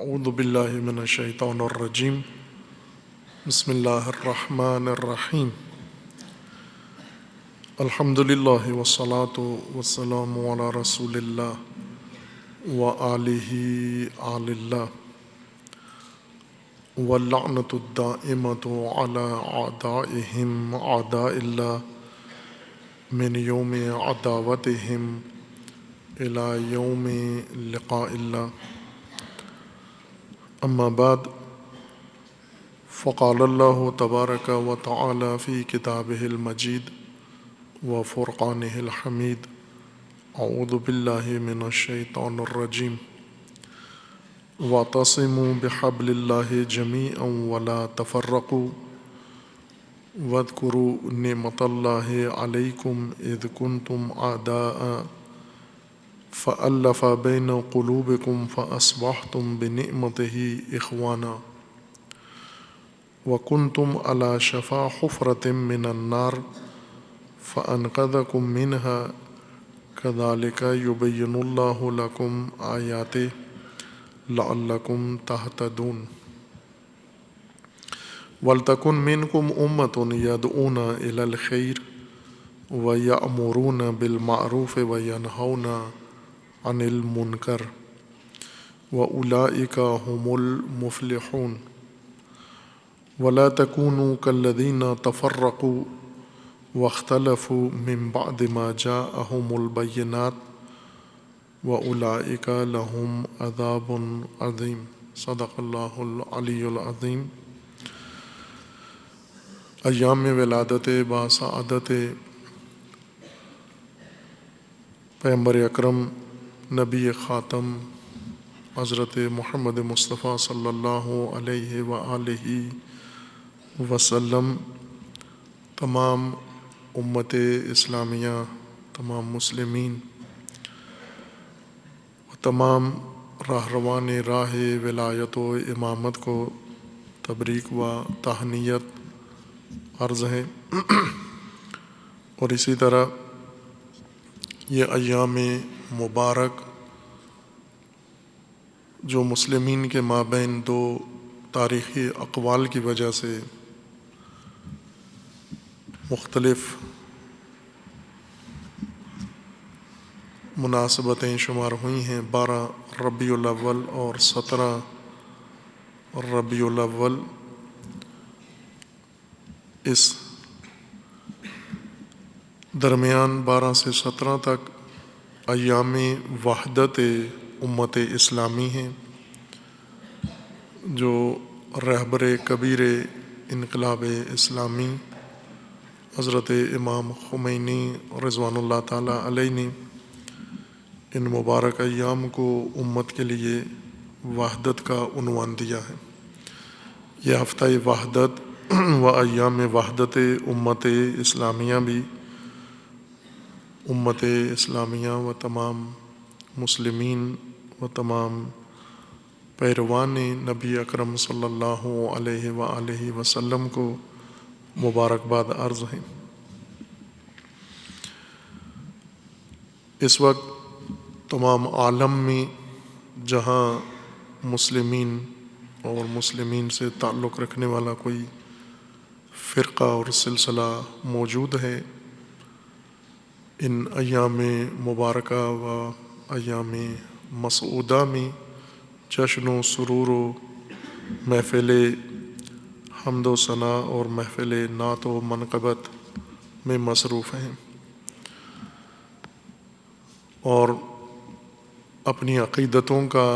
اعوذ باللہ من الشیطان الرجیم بسم اللہ الرحمن الرحیم الحمد للہ والصلاة والسلام علی رسول اللہ وآلہ آل اللہ واللعنۃ الدائمۃ علی اعدائہم اعداء اللہ من یوم عداوتہم الی یوم لقاء اللہ اما بعد فقال اللہ تبارک و تعالی فی کتابہ المجید وفرقانہ الحمید اعوذ باللہ من الشیطان الرجیم واعتصموا بحبل اللہ جمیعا ولا تفرقوا واذکروا نعمت اللہ علیکم اذ کنتم اعداء فألف بین قلوبکم فأصبحتم بنعمتہ اخوانا وکنتم علی شفا حفرۃ من النار فأنقذکم منها کذالک یبین اللہ لکم آیاتہ لعلکم تہتدون وَلْتَكُنْ مِنْكُمْ أُمَّةٌ يَدْعُونَ إِلَى الْخَيْرِ وَيَأْمُرُونَ بِالْمَعْرُوفِ وَيَنْهَوْنَ عَنِ الْمُنْكَرِ وَأُولَئِكَ هُمُ الْمُفْلِحُونَ وَلَا تَكُونُوا كَالَّذِينَ تَفَرَّقُوا وَاخْتَلَفُوا مِنْ بَعْدِ مَا جَاءَهُمُ الْبَيِّنَاتُ وَأُولَئِكَ لَهُمْ عَذَابٌ عَظِيمٌ صدق اللہ العلی العظیم۔ ایام ولادت باسعادت پیغمبر اکرم نبی خاتم حضرت محمد مصطفیٰ صلی اللہ علیہ وآلہ وسلم، تمام امت اسلامیہ، تمام مسلمین و تمام راہروان راہ ولایت و امامت کو تبریک و تہنیت عرض ہے۔ اور اسی طرح یہ ایام مبارک جو مسلمین کے مابین دو تاریخی اقوال کی وجہ سے مختلف مناسبتیں شمار ہوئی ہیں، 12 ربیع الاول اور 17 ربیع الاول، اس درمیان 12 سے 17 تک ایام وحدت امت اسلامی ہیں، جو رہبر کبیر انقلاب اسلامی حضرت امام خمینی رضوان اللہ تعالیٰ علیہ نے ان مبارک ایام کو امت کے لیے وحدت کا عنوان دیا ہے۔ یہ ہفتہ وحدت و ایام وحدت امت اسلامیہ بھی امت اسلامیہ و تمام مسلمین و تمام پیروان نبی اکرم صلی اللہ علیہ وآلہ وسلم کو مبارکباد عرض ہیں۔ اس وقت تمام عالم میں جہاں مسلمین اور مسلمین سے تعلق رکھنے والا کوئی فرقہ اور سلسلہ موجود ہے، ان ایام مبارکہ و ایام مسعودہ میں جشن و سرور و محفل حمد و ثنا اور محفل نعت و منقبت میں مصروف ہیں، اور اپنی عقیدتوں کا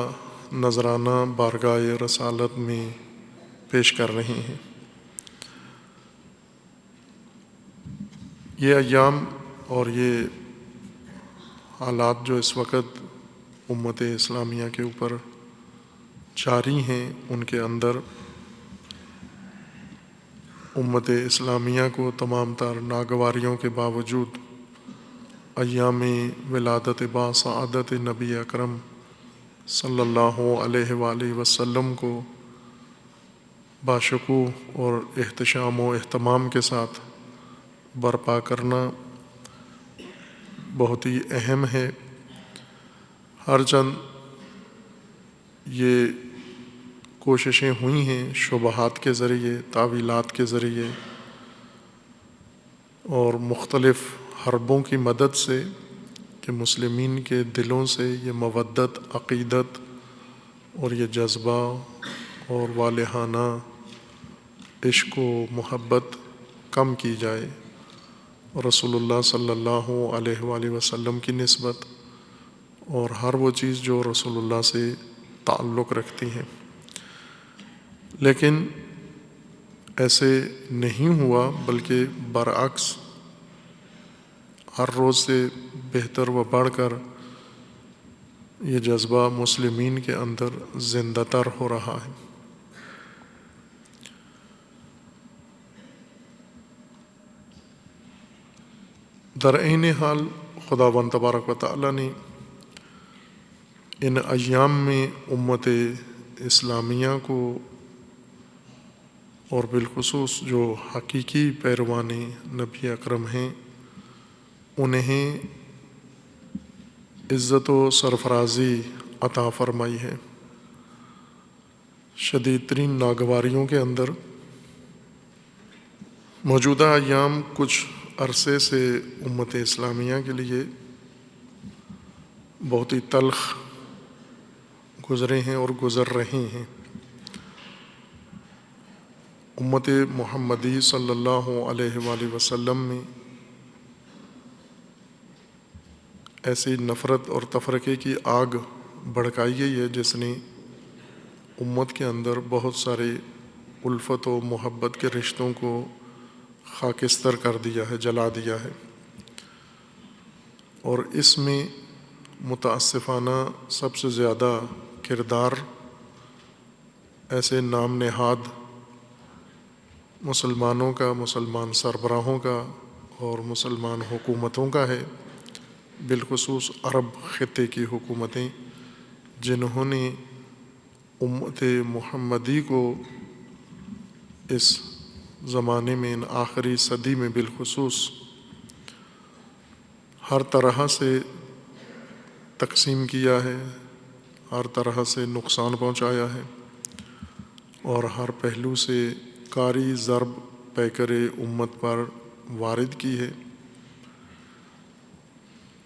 نذرانہ بارگاہ رسالت میں پیش کر رہے ہیں۔ یہ ایام اور یہ حالات جو اس وقت امت اسلامیہ کے اوپر جاری ہیں، ان کے اندر امت اسلامیہ کو تمام تر ناگواریوں کے باوجود ایام ولادت باسعادت نبی اکرم صلی اللہ علیہ وآلہ وسلم کو باشکوہ اور احتشام و اہتمام کے ساتھ برپا کرنا بہت ہی اہم ہے۔ ہر چند یہ کوششیں ہوئی ہیں شبہات کے ذریعے، تاویلات کے ذریعے اور مختلف حربوں کی مدد سے کہ مسلمین کے دلوں سے یہ مودت، عقیدت اور یہ جذبہ اور والہانہ عشق و محبت کم کی جائے رسول اللہ صلی اللہ علیہ وآلہ وسلم کی نسبت، اور ہر وہ چیز جو رسول اللہ سے تعلق رکھتی ہیں۔ لیکن ایسے نہیں ہوا، بلکہ برعکس ہر روز سے بہتر و بڑھ کر یہ جذبہ مسلمین کے اندر زندہ تر ہو رہا ہے۔ در عین حال خداوند تبارک و تعالیٰ نے ان ایام میں امت اسلامیہ کو اور بالخصوص جو حقیقی پیروان نبی اکرم ہیں انہیں عزت و سرفرازی عطا فرمائی ہے۔ شدید ترین ناگواریوں کے اندر موجودہ ایام کچھ عرصے سے امت اسلامیہ کے لیے بہت ہی تلخ گزرے ہیں اور گزر رہے ہیں۔ امت محمدی صلی اللہ علیہ وآلہ وسلم میں ایسی نفرت اور تفرقے کی آگ بھڑکائی گئی ہے جس نے امت کے اندر بہت سارے الفت و محبت کے رشتوں کو خاکستر کر دیا ہے، جلا دیا ہے، اور اس میں متاسفانہ سب سے زیادہ کردار ایسے نام نہاد مسلمانوں کا، مسلمان سربراہوں کا اور مسلمان حکومتوں کا ہے، بالخصوص عرب خطے کی حکومتیں، جنہوں نے امت محمدی کو اس زمانے میں، ان آخری صدی میں بالخصوص ہر طرح سے تقسیم کیا ہے، ہر طرح سے نقصان پہنچایا ہے، اور ہر پہلو سے کاری ضرب پیکر امت پر وارد کی ہے۔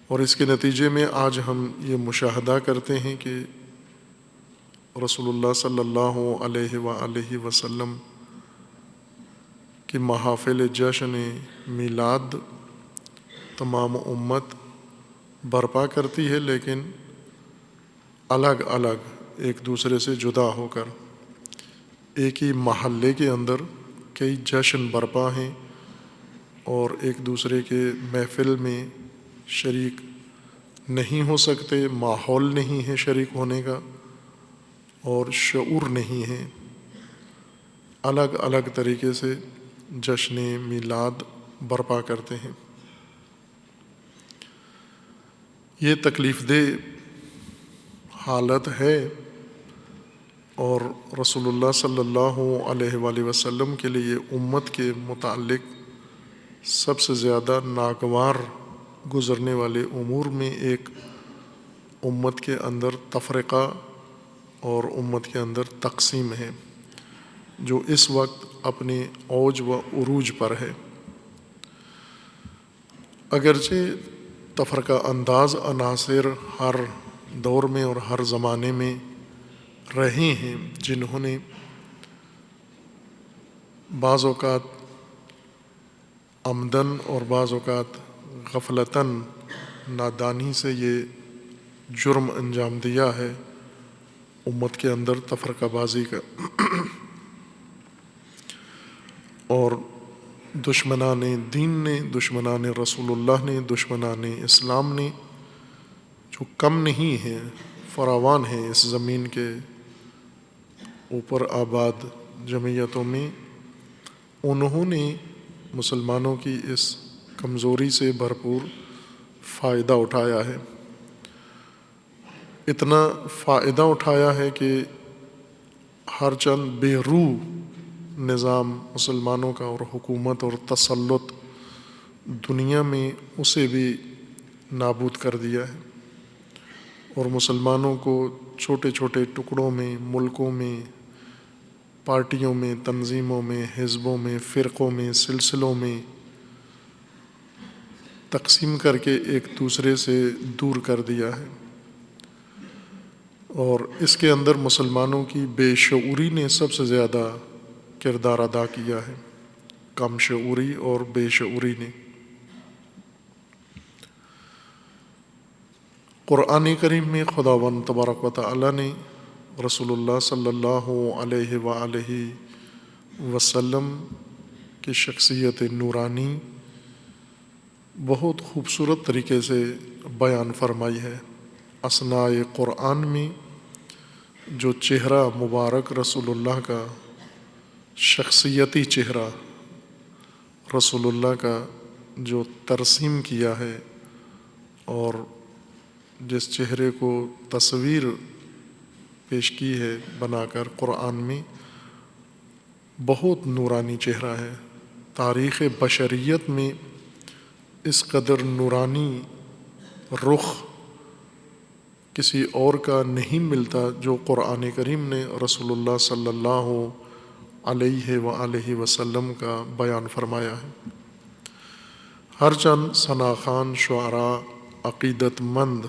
اور اس کے نتیجے میں آج ہم یہ مشاہدہ کرتے ہیں کہ رسول اللہ صلی اللہ علیہ وآلہ وسلم کہ محافل جشن میلاد تمام امت برپا کرتی ہے، لیکن الگ الگ ایک دوسرے سے جدا ہو کر۔ ایک ہی محلے کے اندر کئی جشن برپا ہیں اور ایک دوسرے کے محفل میں شریک نہیں ہو سکتے، ماحول نہیں ہے شریک ہونے کا اور شعور نہیں ہے، الگ الگ طریقے سے جشن میلاد برپا کرتے ہیں۔ یہ تکلیف دہ حالت ہے، اور رسول اللہ صلی اللہ علیہ وآلہ وسلم کے لیے امت کے متعلق سب سے زیادہ ناگوار گزرنے والے امور میں ایک امت کے اندر تفرقہ اور امت کے اندر تقسیم ہے، جو اس وقت اپنے اوج و عروج پر ہے۔ اگرچہ تفرقہ انداز عناصر ہر دور میں اور ہر زمانے میں رہے ہیں، جنہوں نے بعض اوقات عمدن اور بعض اوقات غفلتاً نادانی سے یہ جرم انجام دیا ہے امت کے اندر تفرقہ بازی کا، اور دشمنان دین نے، دشمنان رسول اللہ نے، دشمنان اسلام نے، جو کم نہیں ہیں، فراوان ہیں اس زمین کے اوپر آباد جمعیتوں میں، انہوں نے مسلمانوں کی اس کمزوری سے بھرپور فائدہ اٹھایا ہے۔ اتنا فائدہ اٹھایا ہے کہ ہر چند بے روح نظام مسلمانوں کا اور حکومت اور تسلط دنیا میں اسے بھی نابود کر دیا ہے، اور مسلمانوں کو چھوٹے چھوٹے ٹکڑوں میں، ملکوں میں پارٹیوں میں، تنظیموں میں، حزبوں میں، فرقوں میں، سلسلوں میں تقسیم کر کے ایک دوسرے سے دور کر دیا ہے، اور اس کے اندر مسلمانوں کی بے شعوری نے سب سے زیادہ کردار ادا کیا ہے، کم شعوری اور بے شعوری نے۔ قرآن کریم میں خداوند تبارک و تعالی نے رسول اللہ صلی اللہ علیہ وآلہ وسلم کی شخصیت نورانی بہت خوبصورت طریقے سے بیان فرمائی ہے۔ اثناء قرآن میں جو چہرہ مبارک رسول اللہ کا، شخصیتی چہرہ رسول اللہ کا جو ترسیم کیا ہے، اور جس چہرے کو تصویر پیش کی ہے بنا کر قرآن میں، بہت نورانی چہرہ ہے۔ تاریخ بشریت میں اس قدر نورانی رخ کسی اور کا نہیں ملتا جو قرآن کریم نے رسول اللہ صلی اللہ علیہ وآلہ وسلم کا بیان فرمایا ہے۔ ہر چند ثناخوان شعراء عقیدت مند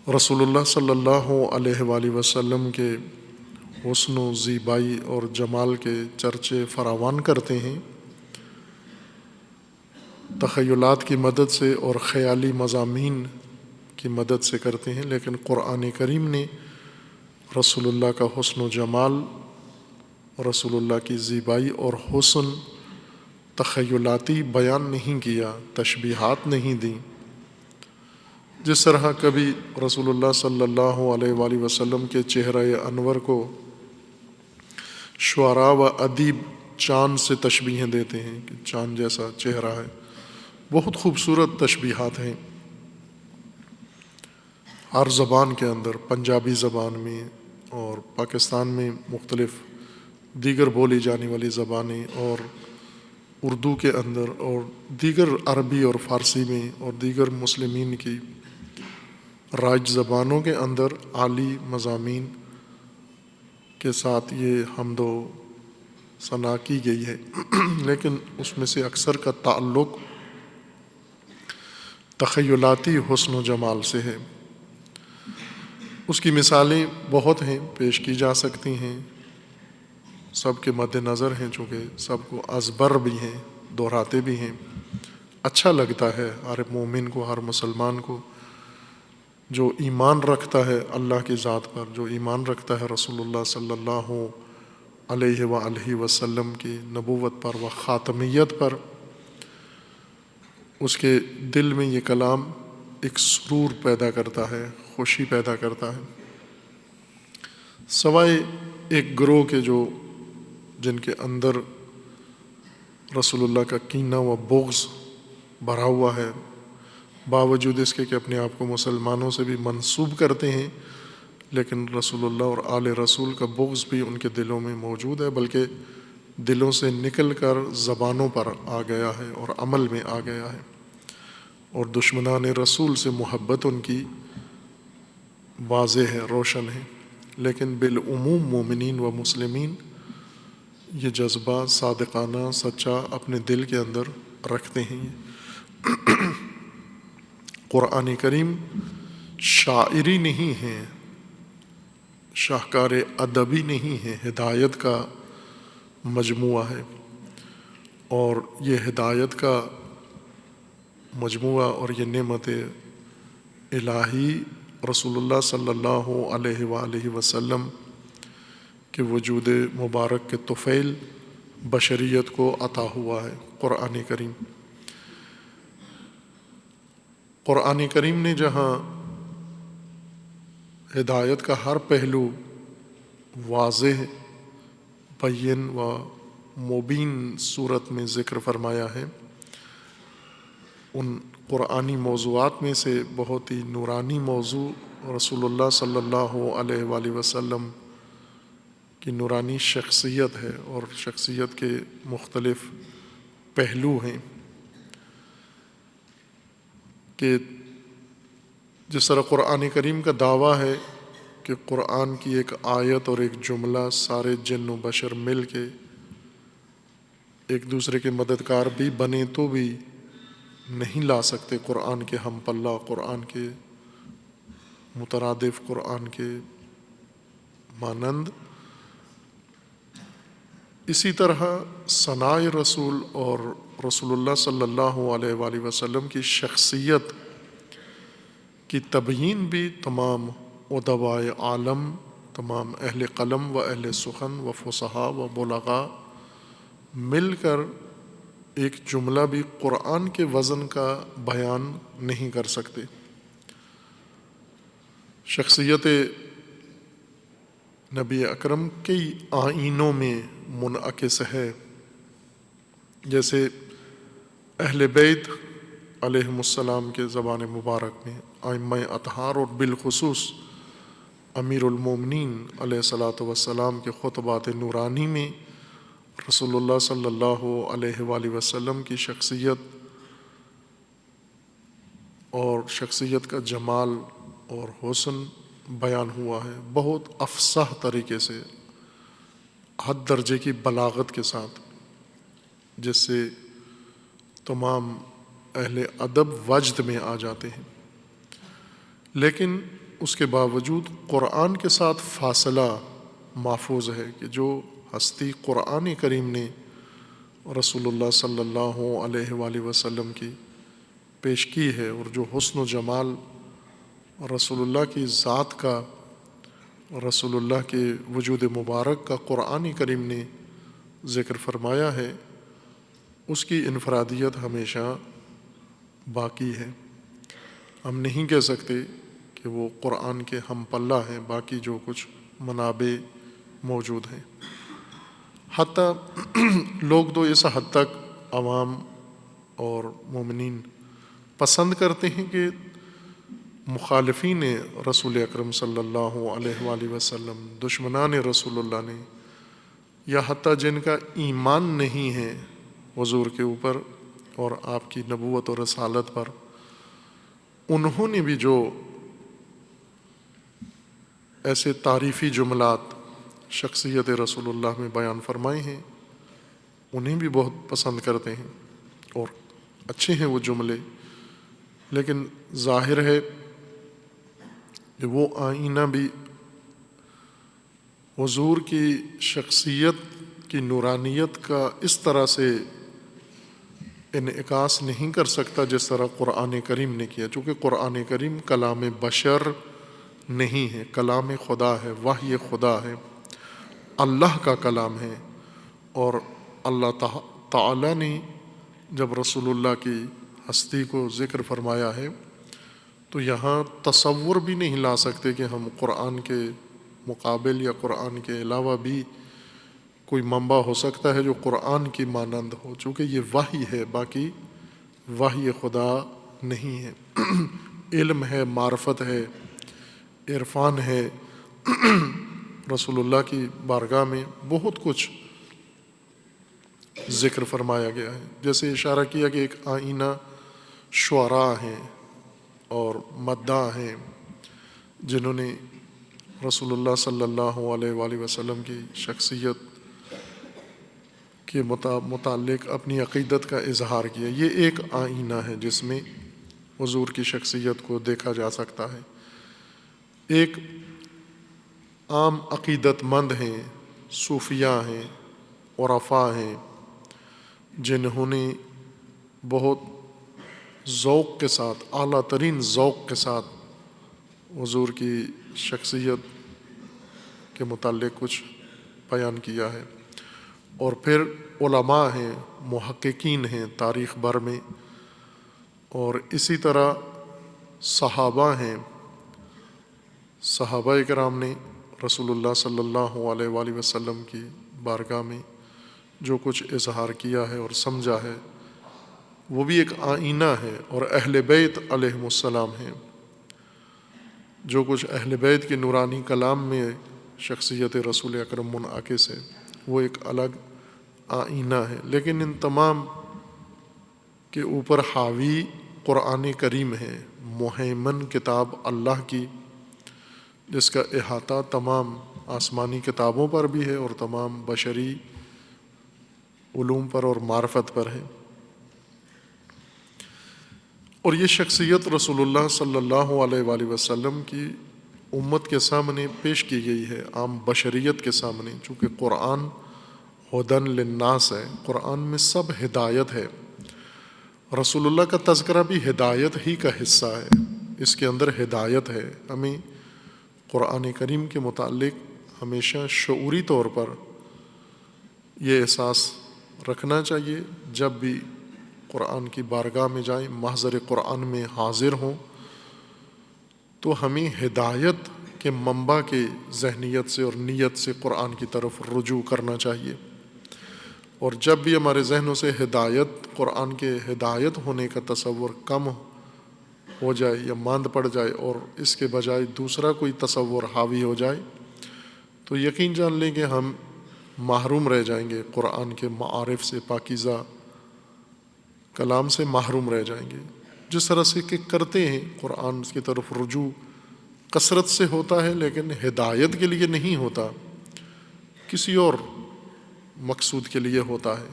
رسول اللہ صلی اللہ علیہ وآلہ وسلم کے حسن و زیبائی اور جمال کے چرچے فراوان کرتے ہیں، تخیلات کی مدد سے اور خیالی مضامین کی مدد سے کرتے ہیں، لیکن قرآن کریم نے رسول اللہ کا حسن و جمال، رسول اللہ کی زیبائی اور حسن تخیلاتی بیان نہیں کیا، تشبیہات نہیں دیں۔ جس طرح کبھی رسول اللہ صلی اللہ علیہ وآلہ وسلم کے چہرہ انور کو شعراء و ادیب چاند سے تشبیہیں دیتے ہیں کہ چاند جیسا چہرہ ہے، بہت خوبصورت تشبیہات ہیں۔ ہر زبان کے اندر، پنجابی زبان میں اور پاکستان میں مختلف دیگر بولی جانے والی زبانیں، اور اردو کے اندر، اور دیگر عربی اور فارسی میں، اور دیگر مسلمین کی رائج زبانوں کے اندر اعلی مضامین کے ساتھ یہ حمد و ثنا کی گئی ہے، لیکن اس میں سے اکثر کا تعلق تخیلاتی حسن و جمال سے ہے۔ اس کی مثالیں بہت ہیں، پیش کی جا سکتی ہیں، سب کے مد نظر ہیں، چونکہ سب کو ازبر بھی ہیں، دہراتے بھی ہیں۔ اچھا لگتا ہے ہر مومن کو، ہر مسلمان کو جو ایمان رکھتا ہے اللہ کی ذات پر، جو ایمان رکھتا ہے رسول اللہ صلی اللہ علیہ وآلہ وسلم کی نبوت پر و خاتمیت پر، اس کے دل میں یہ کلام ایک سرور پیدا کرتا ہے، خوشی پیدا کرتا ہے، سوائے ایک گروہ کے جن کے اندر رسول اللہ کا کینہ و بغض بھرا ہوا ہے، باوجود اس کے کہ اپنے آپ کو مسلمانوں سے بھی منسوب کرتے ہیں، لیکن رسول اللہ اور آل رسول کا بغض بھی ان کے دلوں میں موجود ہے، بلکہ دلوں سے نکل کر زبانوں پر آ گیا ہے اور عمل میں آ گیا ہے، اور دشمنان رسول سے محبت ان کی واضح ہے، روشن ہے۔ لیکن بالعموم مومنین و مسلمین یہ جذبہ صادقانہ، سچا اپنے دل کے اندر رکھتے ہیں۔ قرآن کریم شاعری نہیں ہے، شاہکار ادبی نہیں ہے، ہدایت کا مجموعہ ہے، اور یہ ہدایت کا مجموعہ اور یہ نعمت الہی رسول اللہ صلی اللہ علیہ وآلہ وسلم کے وجود مبارک کے طفیل بشریت کو عطا ہوا ہے قرآن کریم۔ قرآن کریم نے جہاں ہدایت کا ہر پہلو واضح، بین و مبین صورت میں ذکر فرمایا ہے، ان قرآنی موضوعات میں سے بہت ہی نورانی موضوع رسول اللہ صلی اللہ علیہ وآلہ وسلم کی نورانی شخصیت ہے، اور شخصیت کے مختلف پہلو ہیں کہ جس طرح قرآن کریم کا دعویٰ ہے کہ قرآن کی ایک آیت اور ایک جملہ سارے جن و بشر مل کے ایک دوسرے کے مددگار بھی بنے تو بھی نہیں لا سکتے قرآن کے ہم پلہ، قرآن کے مترادف، قرآن کے مانند۔ اسی طرح ثناء رسول اور رسول اللہ صلی اللہ علیہ وآلہ وسلم کی شخصیت کی تبیین بھی تمام ادبائے عالم، تمام اہل قلم و اہل سخن و فصحاء و بلغاء مل کر ایک جملہ بھی قرآن کے وزن کا بیان نہیں کر سکتے۔ شخصیت نبی اکرم کئی آئینوں میں منعکس ہے، جیسے اہل بیت علیہم السلام کے زبان مبارک میں، ائمہ اطہار اور بالخصوص امیر المومنین علیہ الصلاۃ والسلام کے خطبات نورانی میں رسول اللہ صلی اللہ علیہ وآلہ وسلم کی شخصیت اور شخصیت کا جمال اور حسن بیان ہوا ہے، بہت افصح طریقے سے، حد درجے کی بلاغت کے ساتھ، جس سے تمام اہل ادب وجد میں آ جاتے ہیں۔ لیکن اس کے باوجود قرآن کے ساتھ فاصلہ محفوظ ہے کہ جو ہستی قرآن کریم نے رسول اللہ صلی اللہ علیہ وآلہ وسلم کی پیش کی ہے، اور جو حسن و جمال رسول اللہ کی ذات کا، رسول اللہ کے وجود مبارک کا قرآن کریم نے ذکر فرمایا ہے، اس کی انفرادیت ہمیشہ باقی ہے۔ ہم نہیں کہہ سکتے کہ وہ قرآن کے ہم پلہ ہیں، باقی جو کچھ منابع موجود ہیں۔ حتیٰ لوگ تو اس حد تک عوام اور مومنین پسند کرتے ہیں کہ مخالفین رسول اکرم صلی اللہ علیہ وآلہ وسلم، دشمنان رسول اللہ نے، یا حتیٰ جن کا ایمان نہیں ہے حضور کے اوپر اور آپ کی نبوت اور رسالت پر، انہوں نے بھی جو ایسے تعریفی جملات شخصیت رسول اللہ میں بیان فرمائے ہیں، انہیں بھی بہت پسند کرتے ہیں اور اچھے ہیں وہ جملے۔ لیکن ظاہر ہے کہ وہ آئینہ بھی حضور کی شخصیت کی نورانیت کا اس طرح سے انعکاس نہیں کر سکتا جس طرح قرآن کریم نے کیا، چونکہ قرآن کریم کلام بشر نہیں ہے، کلام خدا ہے، وحی خدا ہے، اللہ کا کلام ہے۔ اور اللہ تعالیٰ نے جب رسول اللہ کی ہستی کو ذکر فرمایا ہے تو یہاں تصور بھی نہیں لا سکتے کہ ہم قرآن کے مقابل یا قرآن کے علاوہ بھی کوئی منبع ہو سکتا ہے جو قرآن کی مانند ہو، چونکہ یہ وحی ہے، باقی وحی خدا نہیں ہے۔ علم ہے، معرفت ہے، عرفان ہے، رسول اللہ کی بارگاہ میں بہت کچھ ذکر فرمایا گیا ہے۔ جیسے اشارہ کیا کہ ایک آئینہ شعراء ہیں اور مداح ہیں جنہوں نے رسول اللہ صلی اللہ علیہ وآلہ وسلم کی شخصیت کے متعلق اپنی عقیدت کا اظہار کیا۔ یہ ایک آئینہ ہے جس میں حضور کی شخصیت کو دیکھا جا سکتا ہے۔ ایک عام عقیدت مند ہیں، صوفیاء ہیں، عرفاء ہیں، جنہوں نے بہت ذوق کے ساتھ، اعلیٰ ترین ذوق کے ساتھ حضور کی شخصیت کے متعلق کچھ بیان کیا ہے۔ اور پھر علماء ہیں، محققین ہیں تاریخ بھر میں، اور اسی طرح صحابہ ہیں، صحابہ کرام نے رسول اللہ صلی اللہ علیہ وآلہ وسلم کی بارگاہ میں جو کچھ اظہار کیا ہے اور سمجھا ہے وہ بھی ایک آئینہ ہے۔ اور اہل بیت علیہم السلام ہیں، جو کچھ اہل بیت کے نورانی کلام میں شخصیت رسول اکرم منعکس ہے وہ ایک الگ آئینہ ہے۔ لیکن ان تمام کے اوپر حاوی قرآن کریم ہے، مہیمن کتاب اللہ کی، جس کا احاطہ تمام آسمانی کتابوں پر بھی ہے اور تمام بشری علوم پر اور معرفت پر ہے۔ اور یہ شخصیت رسول اللہ صلی اللہ علیہ وآلہ وسلم کی امت کے سامنے پیش کی گئی ہے، عام بشریت کے سامنے، چونکہ قرآن ہدن للناس ہے، قرآن میں سب ہدایت ہے۔ رسول اللہ کا تذکرہ بھی ہدایت ہی کا حصہ ہے، اس کے اندر ہدایت ہے۔ ہمیں قرآن کریم کے متعلق ہمیشہ شعوری طور پر یہ احساس رکھنا چاہیے، جب بھی قرآن کی بارگاہ میں جائیں، محضر قرآن میں حاضر ہوں، تو ہمیں ہدایت کے منبع کے ذہنیت سے اور نیت سے قرآن کی طرف رجوع کرنا چاہیے۔ اور جب بھی ہمارے ذہنوں سے ہدایت، قرآن کے ہدایت ہونے کا تصور کم ہو جائے یا ماند پڑ جائے اور اس کے بجائے دوسرا کوئی تصور حاوی ہو جائے، تو یقین جان لیں کہ ہم محروم رہ جائیں گے، قرآن کے معارف سے، پاکیزہ کلام سے محروم رہ جائیں گے۔ جس طرح سے کہ کرتے ہیں، قرآن کی طرف رجوع کثرت سے ہوتا ہے، لیکن ہدایت کے لیے نہیں ہوتا، کسی اور مقصود کے لیے ہوتا ہے،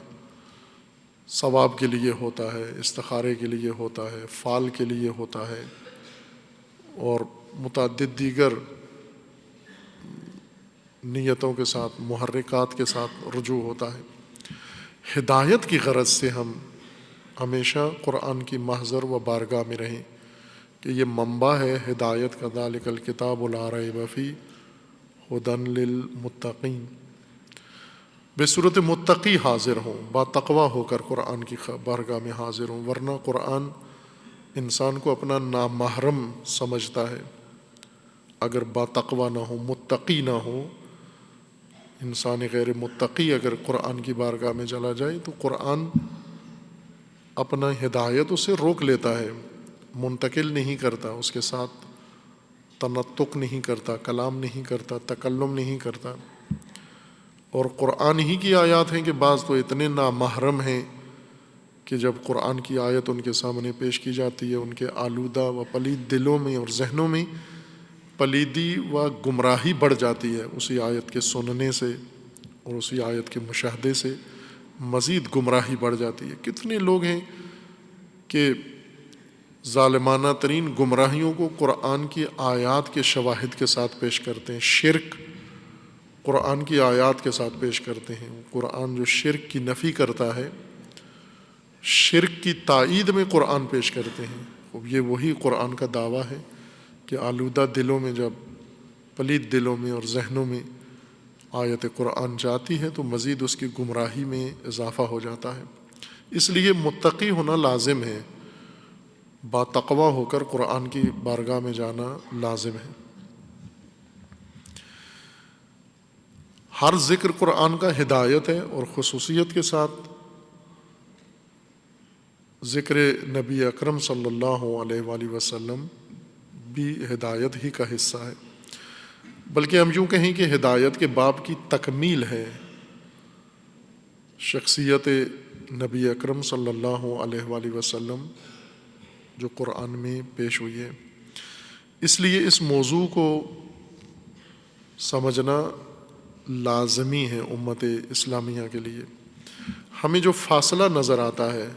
ثواب کے لیے ہوتا ہے، استخارے کے لیے ہوتا ہے، فال کے لیے ہوتا ہے، اور متعدد دیگر نیتوں کے ساتھ، محرکات کے ساتھ رجوع ہوتا ہے۔ ہدایت کی غرض سے ہم ہمیشہ قرآن کی محضر و بارگاہ میں رہیں کہ یہ منبع ہے ہدایت کا، ذالک الکتاب لا ریب فیہ ھدی للمتقین۔ بے صورت متقی حاضر ہوں، با تقوی ہو کر قرآن کی بارگاہ میں حاضر ہوں، ورنہ قرآن انسان کو اپنا نامحرم سمجھتا ہے۔ اگر با تقوی نہ ہو، متقی نہ ہو، انسان غیر متقی اگر قرآن کی بارگاہ میں چلا جائے تو قرآن اپنا ہدایت اسے روک لیتا ہے، منتقل نہیں کرتا، اس کے ساتھ تنطق نہیں کرتا، کلام نہیں کرتا، تکلم نہیں کرتا۔ اور قرآن ہی کی آیات ہیں کہ بعض تو اتنے نامحرم ہیں کہ جب قرآن کی آیت ان کے سامنے پیش کی جاتی ہے، ان کے آلودہ و پلید دلوں میں اور ذہنوں میں پلیدی و گمراہی بڑھ جاتی ہے، اسی آیت کے سننے سے اور اسی آیت کے مشاہدے سے مزید گمراہی بڑھ جاتی ہے۔ کتنے لوگ ہیں کہ ظالمانہ ترین گمراہیوں کو قرآن کی آیات کے شواہد کے ساتھ پیش کرتے ہیں، شرک قرآن کی آیات کے ساتھ پیش کرتے ہیں۔ قرآن جو شرک کی نفی کرتا ہے، شرک کی تائید میں قرآن پیش کرتے ہیں۔ یہ وہی قرآن کا دعویٰ ہے کہ آلودہ دلوں میں، جب پلید دلوں میں اور ذہنوں میں آیت قرآن جاتی ہے تو مزید اس کی گمراہی میں اضافہ ہو جاتا ہے۔ اس لیے متقی ہونا لازم ہے، با تقوی ہو کر قرآن کی بارگاہ میں جانا لازم ہے۔ ہر ذکر قرآن کا ہدایت ہے، اور خصوصیت کے ساتھ ذکر نبی اکرم صلی اللہ علیہ وآلہ وسلم بھی ہدایت ہی کا حصہ ہے، بلکہ ہم یوں کہیں کہ ہدایت کے باب کی تکمیل ہے شخصیت نبی اکرم صلی اللہ علیہ وآلہ وسلم جو قرآن میں پیش ہوئی ہے۔ اس لیے اس موضوع کو سمجھنا لازمی ہے امت اسلامیہ کے لیے۔ ہمیں جو فاصلہ نظر آتا ہے،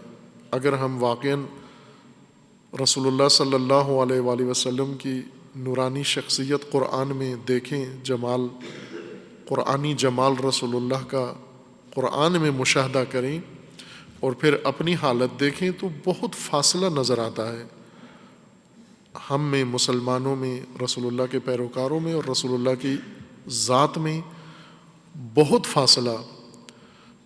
اگر ہم واقعاً رسول اللہ صلی اللہ علیہ وآلہ وسلم کی نورانی شخصیت قرآن میں دیکھیں، جمال، قرآنی جمال رسول اللہ کا قرآن میں مشاہدہ کریں اور پھر اپنی حالت دیکھیں تو بہت فاصلہ نظر آتا ہے ہم میں، مسلمانوں میں، رسول اللہ کے پیروکاروں میں اور رسول اللہ کی ذات میں بہت فاصلہ۔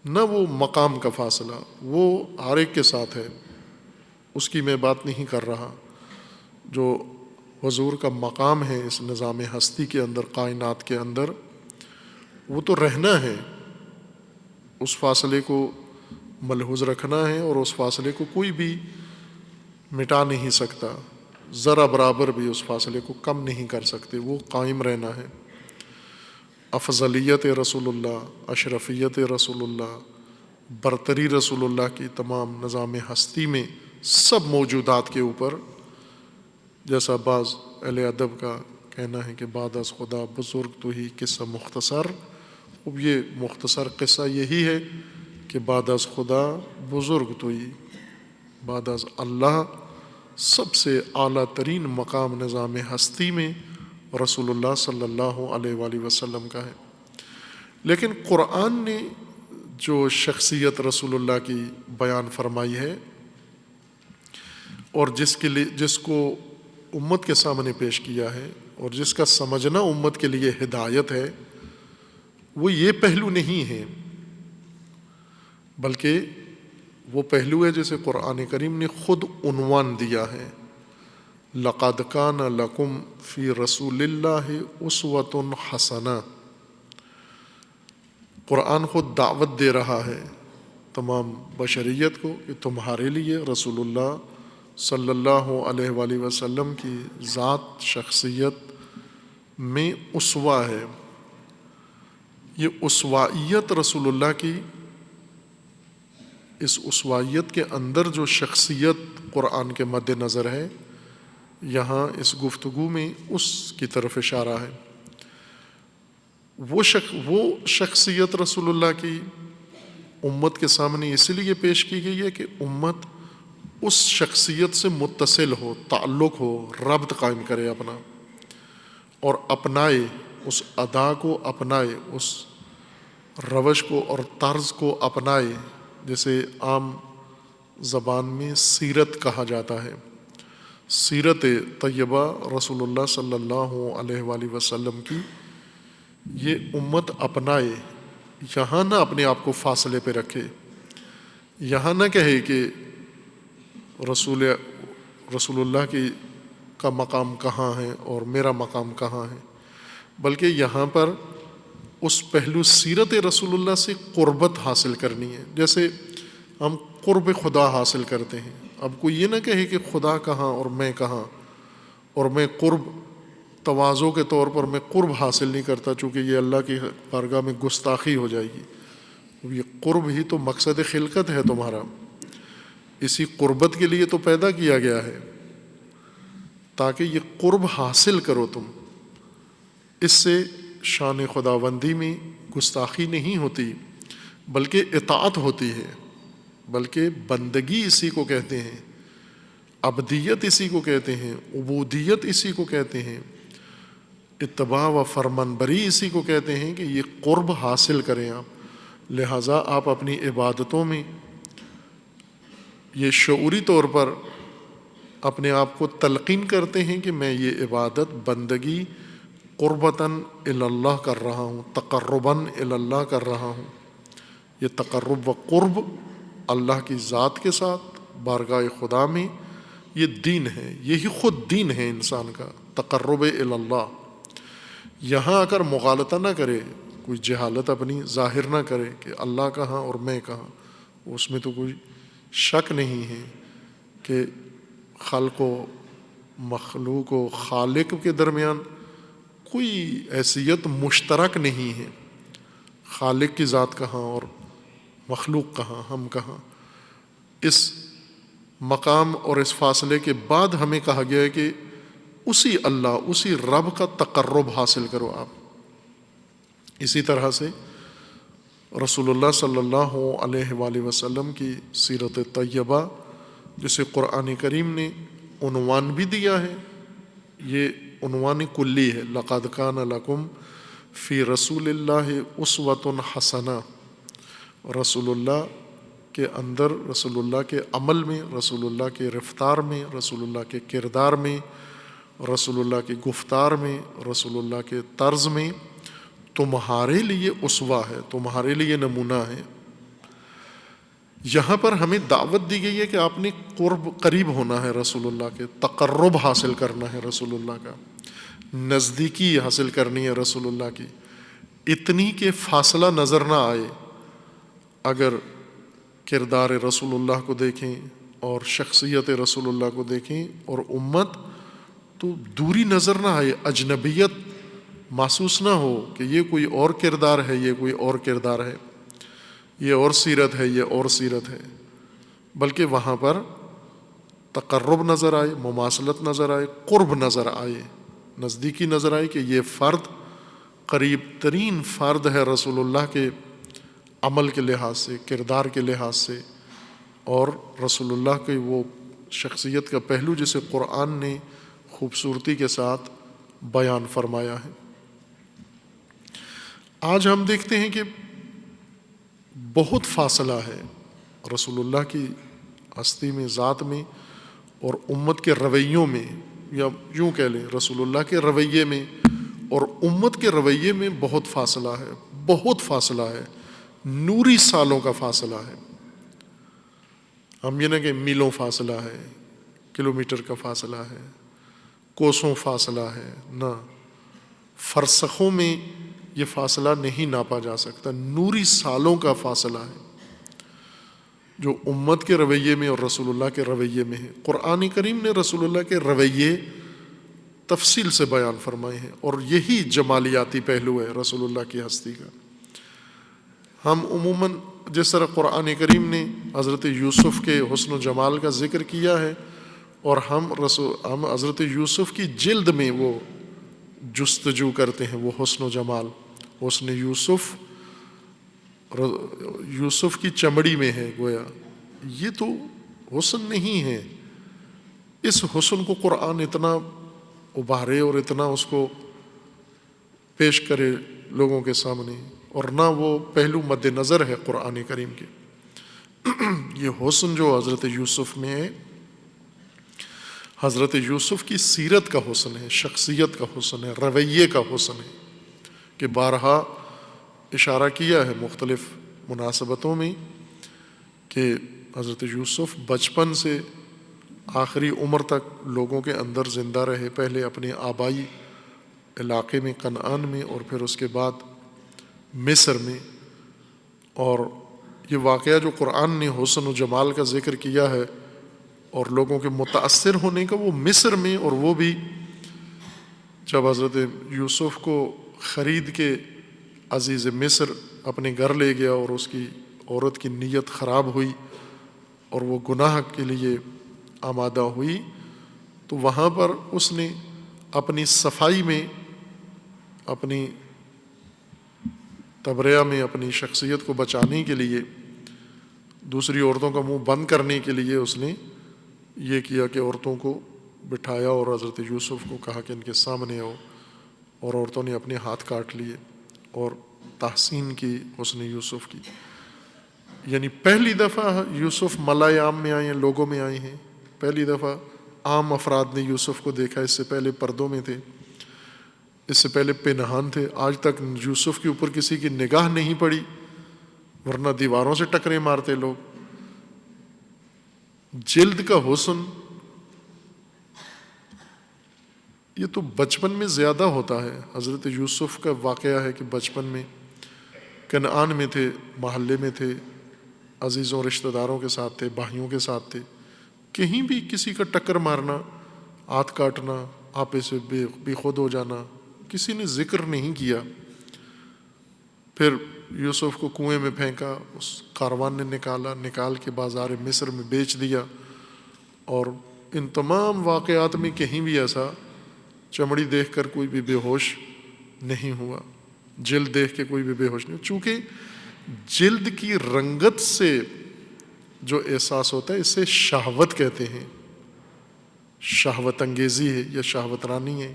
نہ وہ مقام کا فاصلہ، وہ ہر ایک کے ساتھ ہے، اس کی میں بات نہیں کر رہا۔ جو حضور کا مقام ہے اس نظام ہستی کے اندر، کائنات کے اندر، وہ تو رہنا ہے، اس فاصلے کو ملحوظ رکھنا ہے، اور اس فاصلے کو کوئی بھی مٹا نہیں سکتا، ذرا برابر بھی اس فاصلے کو کم نہیں کر سکتے، وہ قائم رہنا ہے۔ افضلیت رسول اللہ، اشرفیت رسول اللہ، برتری رسول اللہ کی تمام نظام ہستی میں سب موجودات کے اوپر، جیسا بعض اہل ادب کا کہنا ہے کہ بعد از خدا بزرگ تو ہی قصہ مختصر. اب یہ مختصر قصہ یہی ہے کہ بعد از خدا بزرگ تو ہی، بعد از اللہ سب سے اعلیٰ ترین مقام نظام ہستی میں رسول اللہ صلی اللہ علیہ وآلہ وسلم کا ہے. لیکن قرآن نے جو شخصیت رسول اللہ کی بیان فرمائی ہے اور جس کو امت کے سامنے پیش کیا ہے اور جس کا سمجھنا امت کے لیے ہدایت ہے، وہ یہ پہلو نہیں ہے، بلکہ وہ پہلو ہے جسے قرآن کریم نے خود عنوان دیا ہے. لَقَدْ كَانَ لَكُمْ فِي رَسُولِ اللَّهِ أُسْوَةٌ حَسَنَةٌ. قرآن خود دعوت دے رہا ہے تمام بشریت کو کہ تمہارے لیے رسول اللہ صلی اللہ علیہ وآلہ وسلم کی ذات شخصیت میں اسوہ ہے. یہ اسوائیت رسول اللہ کی، اس اسوائیت کے اندر جو شخصیت قرآن کے مد نظر ہے، یہاں اس گفتگو میں اس کی طرف اشارہ ہے. وہ شخصیت رسول اللہ کی امت کے سامنے اس لیے پیش کی گئی ہے کہ امت اس شخصیت سے متصل ہو، تعلق ہو، ربط قائم کرے اپنا، اور اپنائے اس ادا کو، اپنائے اس روش کو اور طرز کو اپنائے، جسے عام زبان میں سیرت کہا جاتا ہے. سیرت طیبہ رسول اللہ صلی اللہ علیہ وآلہ وسلم کی یہ امت اپنائے. یہاں نہ اپنے آپ کو فاصلے پہ رکھے، یہاں نہ کہے کہ رسول اللہ کا مقام کہاں ہے اور میرا مقام کہاں ہے، بلکہ یہاں پر اس پہلو سیرت رسول اللہ سے قربت حاصل کرنی ہے، جیسے ہم قرب خدا حاصل کرتے ہیں. اب کوئی یہ نہ کہے کہ خدا کہاں اور میں کہاں، اور میں قرب تواضع کے طور پر میں قرب حاصل نہیں کرتا چونکہ یہ اللہ کی بارگاہ میں گستاخی ہو جائے گی. یہ قرب ہی تو مقصد خلقت ہے تمہارا، اسی قربت کے لیے تو پیدا کیا گیا ہے تاکہ یہ قرب حاصل کرو تم. اس سے شان خداوندی میں گستاخی نہیں ہوتی بلکہ اطاعت ہوتی ہے، بلکہ بندگی اسی کو کہتے ہیں، عبدیت اسی کو کہتے ہیں، عبودیت اسی کو کہتے ہیں، اتباع و فرمان بری اسی کو کہتے ہیں کہ یہ قرب حاصل کریں آپ. لہٰذا آپ اپنی عبادتوں میں یہ شعوری طور پر اپنے آپ کو تلقین کرتے ہیں کہ میں یہ عبادت بندگی قربتاً الی اللہ کر رہا ہوں، تقرباً الی اللہ کر رہا ہوں. یہ تقرب و قرب اللہ کی ذات کے ساتھ بارگاہ خدا میں یہ دین ہے، یہی خود دین ہے انسان کا، تقرب الی اللہ. یہاں اگر مغالطہ نہ کرے، کوئی جہالت اپنی ظاہر نہ کرے کہ اللہ کہاں اور میں کہاں، اس میں تو کوئی شک نہیں ہے کہ خلق و مخلوق و خالق کے درمیان کوئی حیثیت مشترک نہیں ہے. خالق کی ذات کہاں اور مخلوق کہاں، ہم کہاں. اس مقام اور اس فاصلے کے بعد ہمیں کہا گیا ہے کہ اسی اللہ، اسی رب کا تقرب حاصل کرو آپ. اسی طرح سے رسول اللہ صلی اللہ علیہ وآلہ وسلم کی سیرت طیبہ جسے قرآن کریم نے عنوان بھی دیا ہے، یہ عنوان کلی ہے. لقد کان لکم فی رسول اللہ اسوۃ حسنہ. رسول اللہ کے اندر، رسول اللہ کے عمل میں، رسول اللہ کے رفتار میں، رسول اللہ کے کردار میں، رسول اللہ کی گفتار میں، رسول اللہ کے طرز میں تمہارے لیے اسوہ ہے، تمہارے لیے نمونہ ہے. یہاں پر ہمیں دعوت دی گئی ہے کہ آپ نے قریب ہونا ہے رسول اللہ کے، تقرب حاصل کرنا ہے رسول اللہ کا، نزدیکی حاصل کرنی ہے رسول اللہ کی. اتنی کہ فاصلہ نظر نہ آئے. اگر کردار رسول اللہ کو دیکھیں اور شخصیت رسول اللہ کو دیکھیں اور امت، تو دوری نظر نہ آئے، اجنبیت محسوس نہ ہو کہ یہ کوئی اور کردار ہے، یہ کوئی اور کردار ہے، یہ اور سیرت ہے، یہ اور سیرت ہے، بلکہ وہاں پر تقرب نظر آئے، مماثلت نظر آئے، قرب نظر آئے. نزدیکی نظر آئی کہ یہ فرد قریب ترین فرد ہے رسول اللہ کے عمل کے لحاظ سے، کردار کے لحاظ سے، اور رسول اللہ کے وہ شخصیت کا پہلو جسے قرآن نے خوبصورتی کے ساتھ بیان فرمایا ہے۔ آج ہم دیکھتے ہیں کہ بہت فاصلہ ہے رسول اللہ کی ہستی میں، ذات میں، اور امت کے رویوں میں، یا یوں کہہ لیں رسول اللہ کے رویے میں اور امت کے رویے میں بہت فاصلہ ہے، بہت فاصلہ ہے، نوری سالوں کا فاصلہ ہے۔ ہم یہ نہ کہ میلوں فاصلہ ہے، کلومیٹر کا فاصلہ ہے، کوسوں فاصلہ ہے، نہ، فرسخوں میں یہ فاصلہ نہیں ناپا جا سکتا، نوری سالوں کا فاصلہ ہے جو امت کے رویے میں اور رسول اللہ کے رویے میں ہے۔ قرآن کریم نے رسول اللہ کے رویے تفصیل سے بیان فرمائے ہیں، اور یہی جمالیاتی پہلو ہے رسول اللہ کی ہستی کا۔ ہم عموماً جس طرح قرآن کریم نے حضرت یوسف کے حسن و جمال کا ذکر کیا ہے، اور ہم حضرت یوسف کی جلد میں وہ جستجو کرتے ہیں، وہ حسن و جمال، حسن یوسف کی چمڑی میں ہے گویا، یہ تو حسن نہیں ہے۔ اس حسن کو قرآن اتنا ابھارے اور اتنا اس کو پیش کرے لوگوں کے سامنے، اور نہ وہ پہلو مد نظر ہے قرآن کریم کے۔ یہ حسن جو حضرت یوسف میں ہے، حضرت یوسف کی سیرت کا حسن ہے، شخصیت کا حسن ہے، رویے کا حسن ہے، کہ بارہا اشارہ کیا ہے مختلف مناسبتوں میں کہ حضرت یوسف بچپن سے آخری عمر تک لوگوں کے اندر زندہ رہے، پہلے اپنے آبائی علاقے میں کنعان میں، اور پھر اس کے بعد مصر میں۔ اور یہ واقعہ جو قرآن نے حسن و جمال کا ذکر کیا ہے اور لوگوں کے متاثر ہونے کا، وہ مصر میں، اور وہ بھی جب حضرت یوسف کو خرید کے عزیز مصر اپنے گھر لے گیا اور اس کی عورت کی نیت خراب ہوئی اور وہ گناہ کے لیے آمادہ ہوئی، تو وہاں پر اس نے اپنی صفائی میں، اپنی تبرئہ میں، اپنی شخصیت کو بچانے کے لیے، دوسری عورتوں کا منہ بند کرنے کے لیے اس نے یہ کیا کہ عورتوں کو بٹھایا اور حضرت یوسف کو کہا کہ ان کے سامنے آؤ، اور عورتوں نے اپنے ہاتھ کاٹ لیے اور تحسین کی حسن یوسف کی۔ یعنی پہلی دفعہ یوسف ملائے عام میں آئے ہیں، لوگوں میں آئے ہیں، پہلی دفعہ عام افراد نے یوسف کو دیکھا، اس سے پہلے پردوں میں تھے، اس سے پہلے پنہان تھے، آج تک یوسف کے اوپر کسی کی نگاہ نہیں پڑی، ورنہ دیواروں سے ٹکرے مارتے لوگ۔ جلد کا حسن یہ تو بچپن میں زیادہ ہوتا ہے۔ حضرت یوسف کا واقعہ ہے کہ بچپن میں کنعان میں تھے، محلے میں تھے، عزیزوں رشتہ داروں کے ساتھ تھے، بھائیوں کے ساتھ تھے، کہیں بھی کسی کا ٹکر مارنا، ہاتھ کاٹنا، آپے سے بے خود ہو جانا، کسی نے ذکر نہیں کیا۔ پھر یوسف کو کنویں میں پھینکا، اس کاروان نے نکال کے بازار مصر میں بیچ دیا، اور ان تمام واقعات میں کہیں بھی ایسا چمڑی دیکھ کر کوئی بھی بے ہوش نہیں ہوا، جلد دیکھ کے کوئی بھی بے ہوش نہیں، چونکہ جلد کی رنگت سے جو احساس ہوتا ہے اسے شہوت کہتے ہیں، شہوت انگیزی ہے یا شہوت رانی ہے۔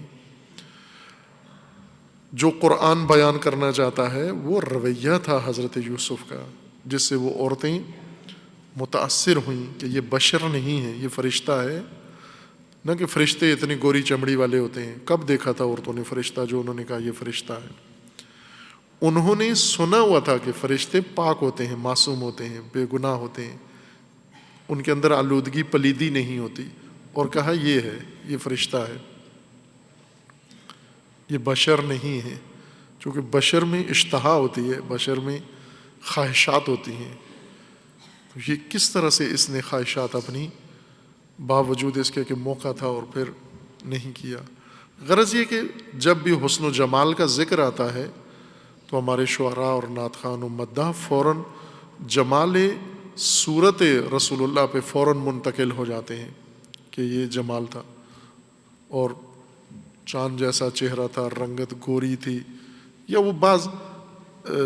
جو قرآن بیان کرنا چاہتا ہے وہ رویہ تھا حضرت یوسف کا، جس سے وہ عورتیں متاثر ہوئیں کہ یہ بشر نہیں ہے، یہ فرشتہ ہے، نہ کہ فرشتے اتنی گوری چمڑی والے ہوتے ہیں۔ کب دیکھا تھا عورتوں نے فرشتہ جو انہوں نے کہا یہ فرشتہ ہے؟ انہوں نے سنا ہوا تھا کہ فرشتے پاک ہوتے ہیں، معصوم ہوتے ہیں، بے گناہ ہوتے ہیں، ان کے اندر آلودگی پلیدی نہیں ہوتی، اور کہا یہ ہے، یہ فرشتہ ہے، یہ بشر نہیں ہے، چونکہ بشر میں اشتہا ہوتی ہے، بشر میں خواہشات ہوتی ہیں۔ تو یہ کس طرح سے اس نے خواہشات اپنی باوجود اس کے کہ موقع تھا اور پھر نہیں کیا؟ غرض یہ کہ جب بھی حسن و جمال کا ذکر آتا ہے تو ہمارے شعراء اور نعت خوان و مداح فوراً جمال صورت رسول اللہ پہ فوراً منتقل ہو جاتے ہیں کہ یہ جمال تھا، اور چاند جیسا چہرہ تھا، رنگت گوری تھی، یا وہ بعض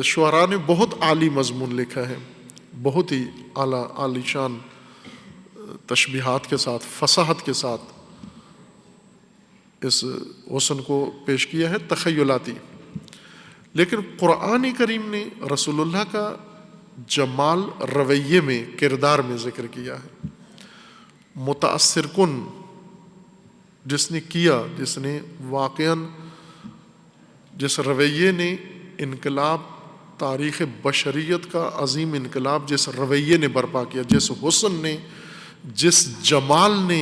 شعراء نے بہت عالی مضمون لکھا ہے، بہت ہی اعلیٰ عالی شان تشبیہات کے ساتھ، فصاحت کے ساتھ اس حسن کو پیش کیا ہے، تخیلاتی۔ لیکن قرآن کریم نے رسول اللہ کا جمال رویے میں، کردار میں ذکر کیا ہے۔ متاثر کن جس نے کیا، جس نے واقعاً، جس رویے نے انقلاب، تاریخ بشریت کا عظیم انقلاب جس رویے نے برپا کیا، جس حسن نے، جس جمال نے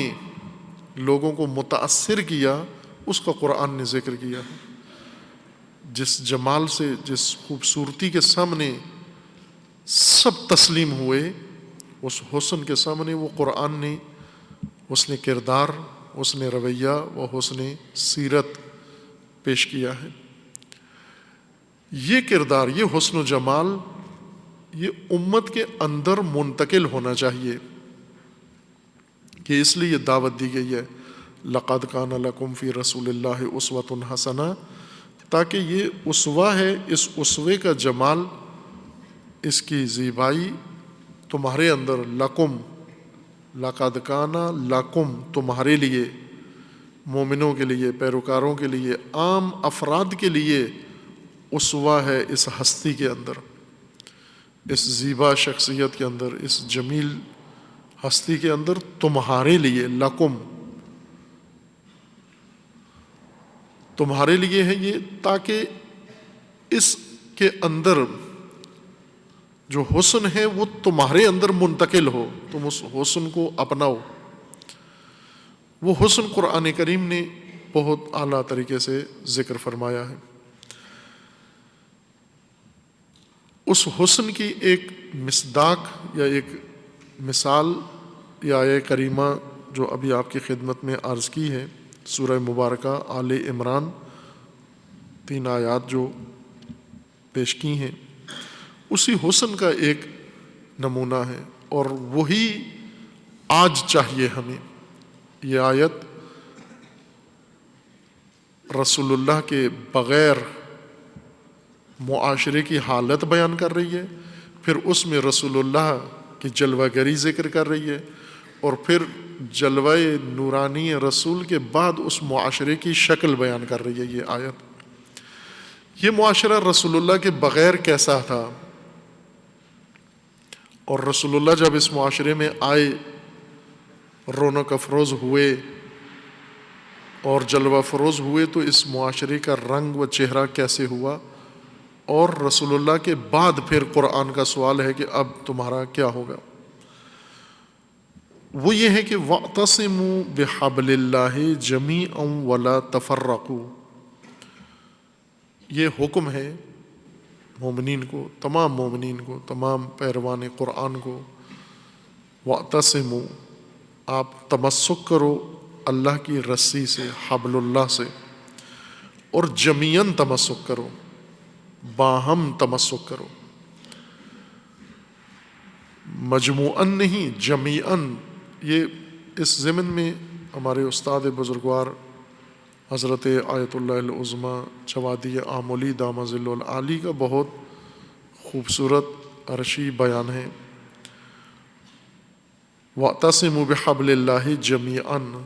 لوگوں کو متاثر کیا، اس کا قرآن نے ذکر کیا۔ جس جمال سے، جس خوبصورتی کے سامنے سب تسلیم ہوئے، اس حسن کے سامنے وہ قرآن نے حسن کردار، حسن رویہ و حسن سیرت پیش کیا ہے۔ یہ کردار، یہ حسن و جمال، یہ امت کے اندر منتقل ہونا چاہیے، کہ اس لیے یہ دعوت دی گئی ہے لَقَدْ كَانَ لَكُمْ فِي رَسُولِ اللَّهِ أُسْوَةٌ حَسَنَةٌ، تاکہ یہ اسوہ ہے، اس اسوے کا جمال، اس کی زیبائی تمہارے اندر، لکم، لَقَدْ كَانَ لَكُمْ، تمہارے لیے، مومنوں کے لیے، پیروکاروں کے لیے، عام افراد کے لیے اسوہ ہے اس ہستی کے اندر، اس زیبا شخصیت کے اندر، اس جمیل ہستی کے اندر، تمہارے لیے، لکم، تمہارے لیے ہے یہ، تاکہ اس کے اندر جو حسن ہے وہ تمہارے اندر منتقل ہو، تم اس حسن کو اپناؤ۔ وہ حسن قرآن کریم نے بہت اعلیٰ طریقے سے ذکر فرمایا ہے۔ اس حسن کی ایک مصداق یا ایک مثال یا آیہ کریمہ جو ابھی آپ کی خدمت میں عرض کی ہے، سورہ مبارکہ آل عمران، 3 آیات جو پیش کی ہیں، اسی حسن کا ایک نمونہ ہے، اور وہی آج چاہیے ہمیں۔ یہ آیت رسول اللہ کے بغیر معاشرے کی حالت بیان کر رہی ہے، پھر اس میں رسول اللہ کی جلوہ گری ذکر کر رہی ہے، اور پھر جلوہ نورانی رسول کے بعد اس معاشرے کی شکل بیان کر رہی ہے یہ آیت۔ یہ معاشرہ رسول اللہ کے بغیر کیسا تھا، اور رسول اللہ جب اس معاشرے میں آئے، رونق افروز ہوئے اور جلوہ فروز ہوئے، تو اس معاشرے کا رنگ و چہرہ کیسے ہوا، اور رسول اللہ کے بعد پھر قرآن کا سوال ہے کہ اب تمہارا کیا ہوگا۔ وہ یہ ہے کہ وَاعْتَصِمُوا بِحَبْلِ اللَّهِ جَمِيعًا وَلَا تَفَرَّقُوا، یہ حکم ہے مومنین کو، تمام مومنین کو، تمام پیروان قرآن کو، وَاعْتَصِمُوا، آپ تمسک کرو اللہ کی رسی سے، حبل اللہ سے، اور جمیعاً تمسک کرو، باہم تمسک کرو، مجموعاً نہیں، جمیعاً۔ یہ اس ضمن میں ہمارے استاد بزرگوار حضرت آیت اللہ العظمیٰ جوادی آمولی دامہ ظل العالی کا بہت خوبصورت عرشی بیان ہے۔ وَاعْتَصِمُوا بِحَبْلِ اللَّهِ جَمِيعًا،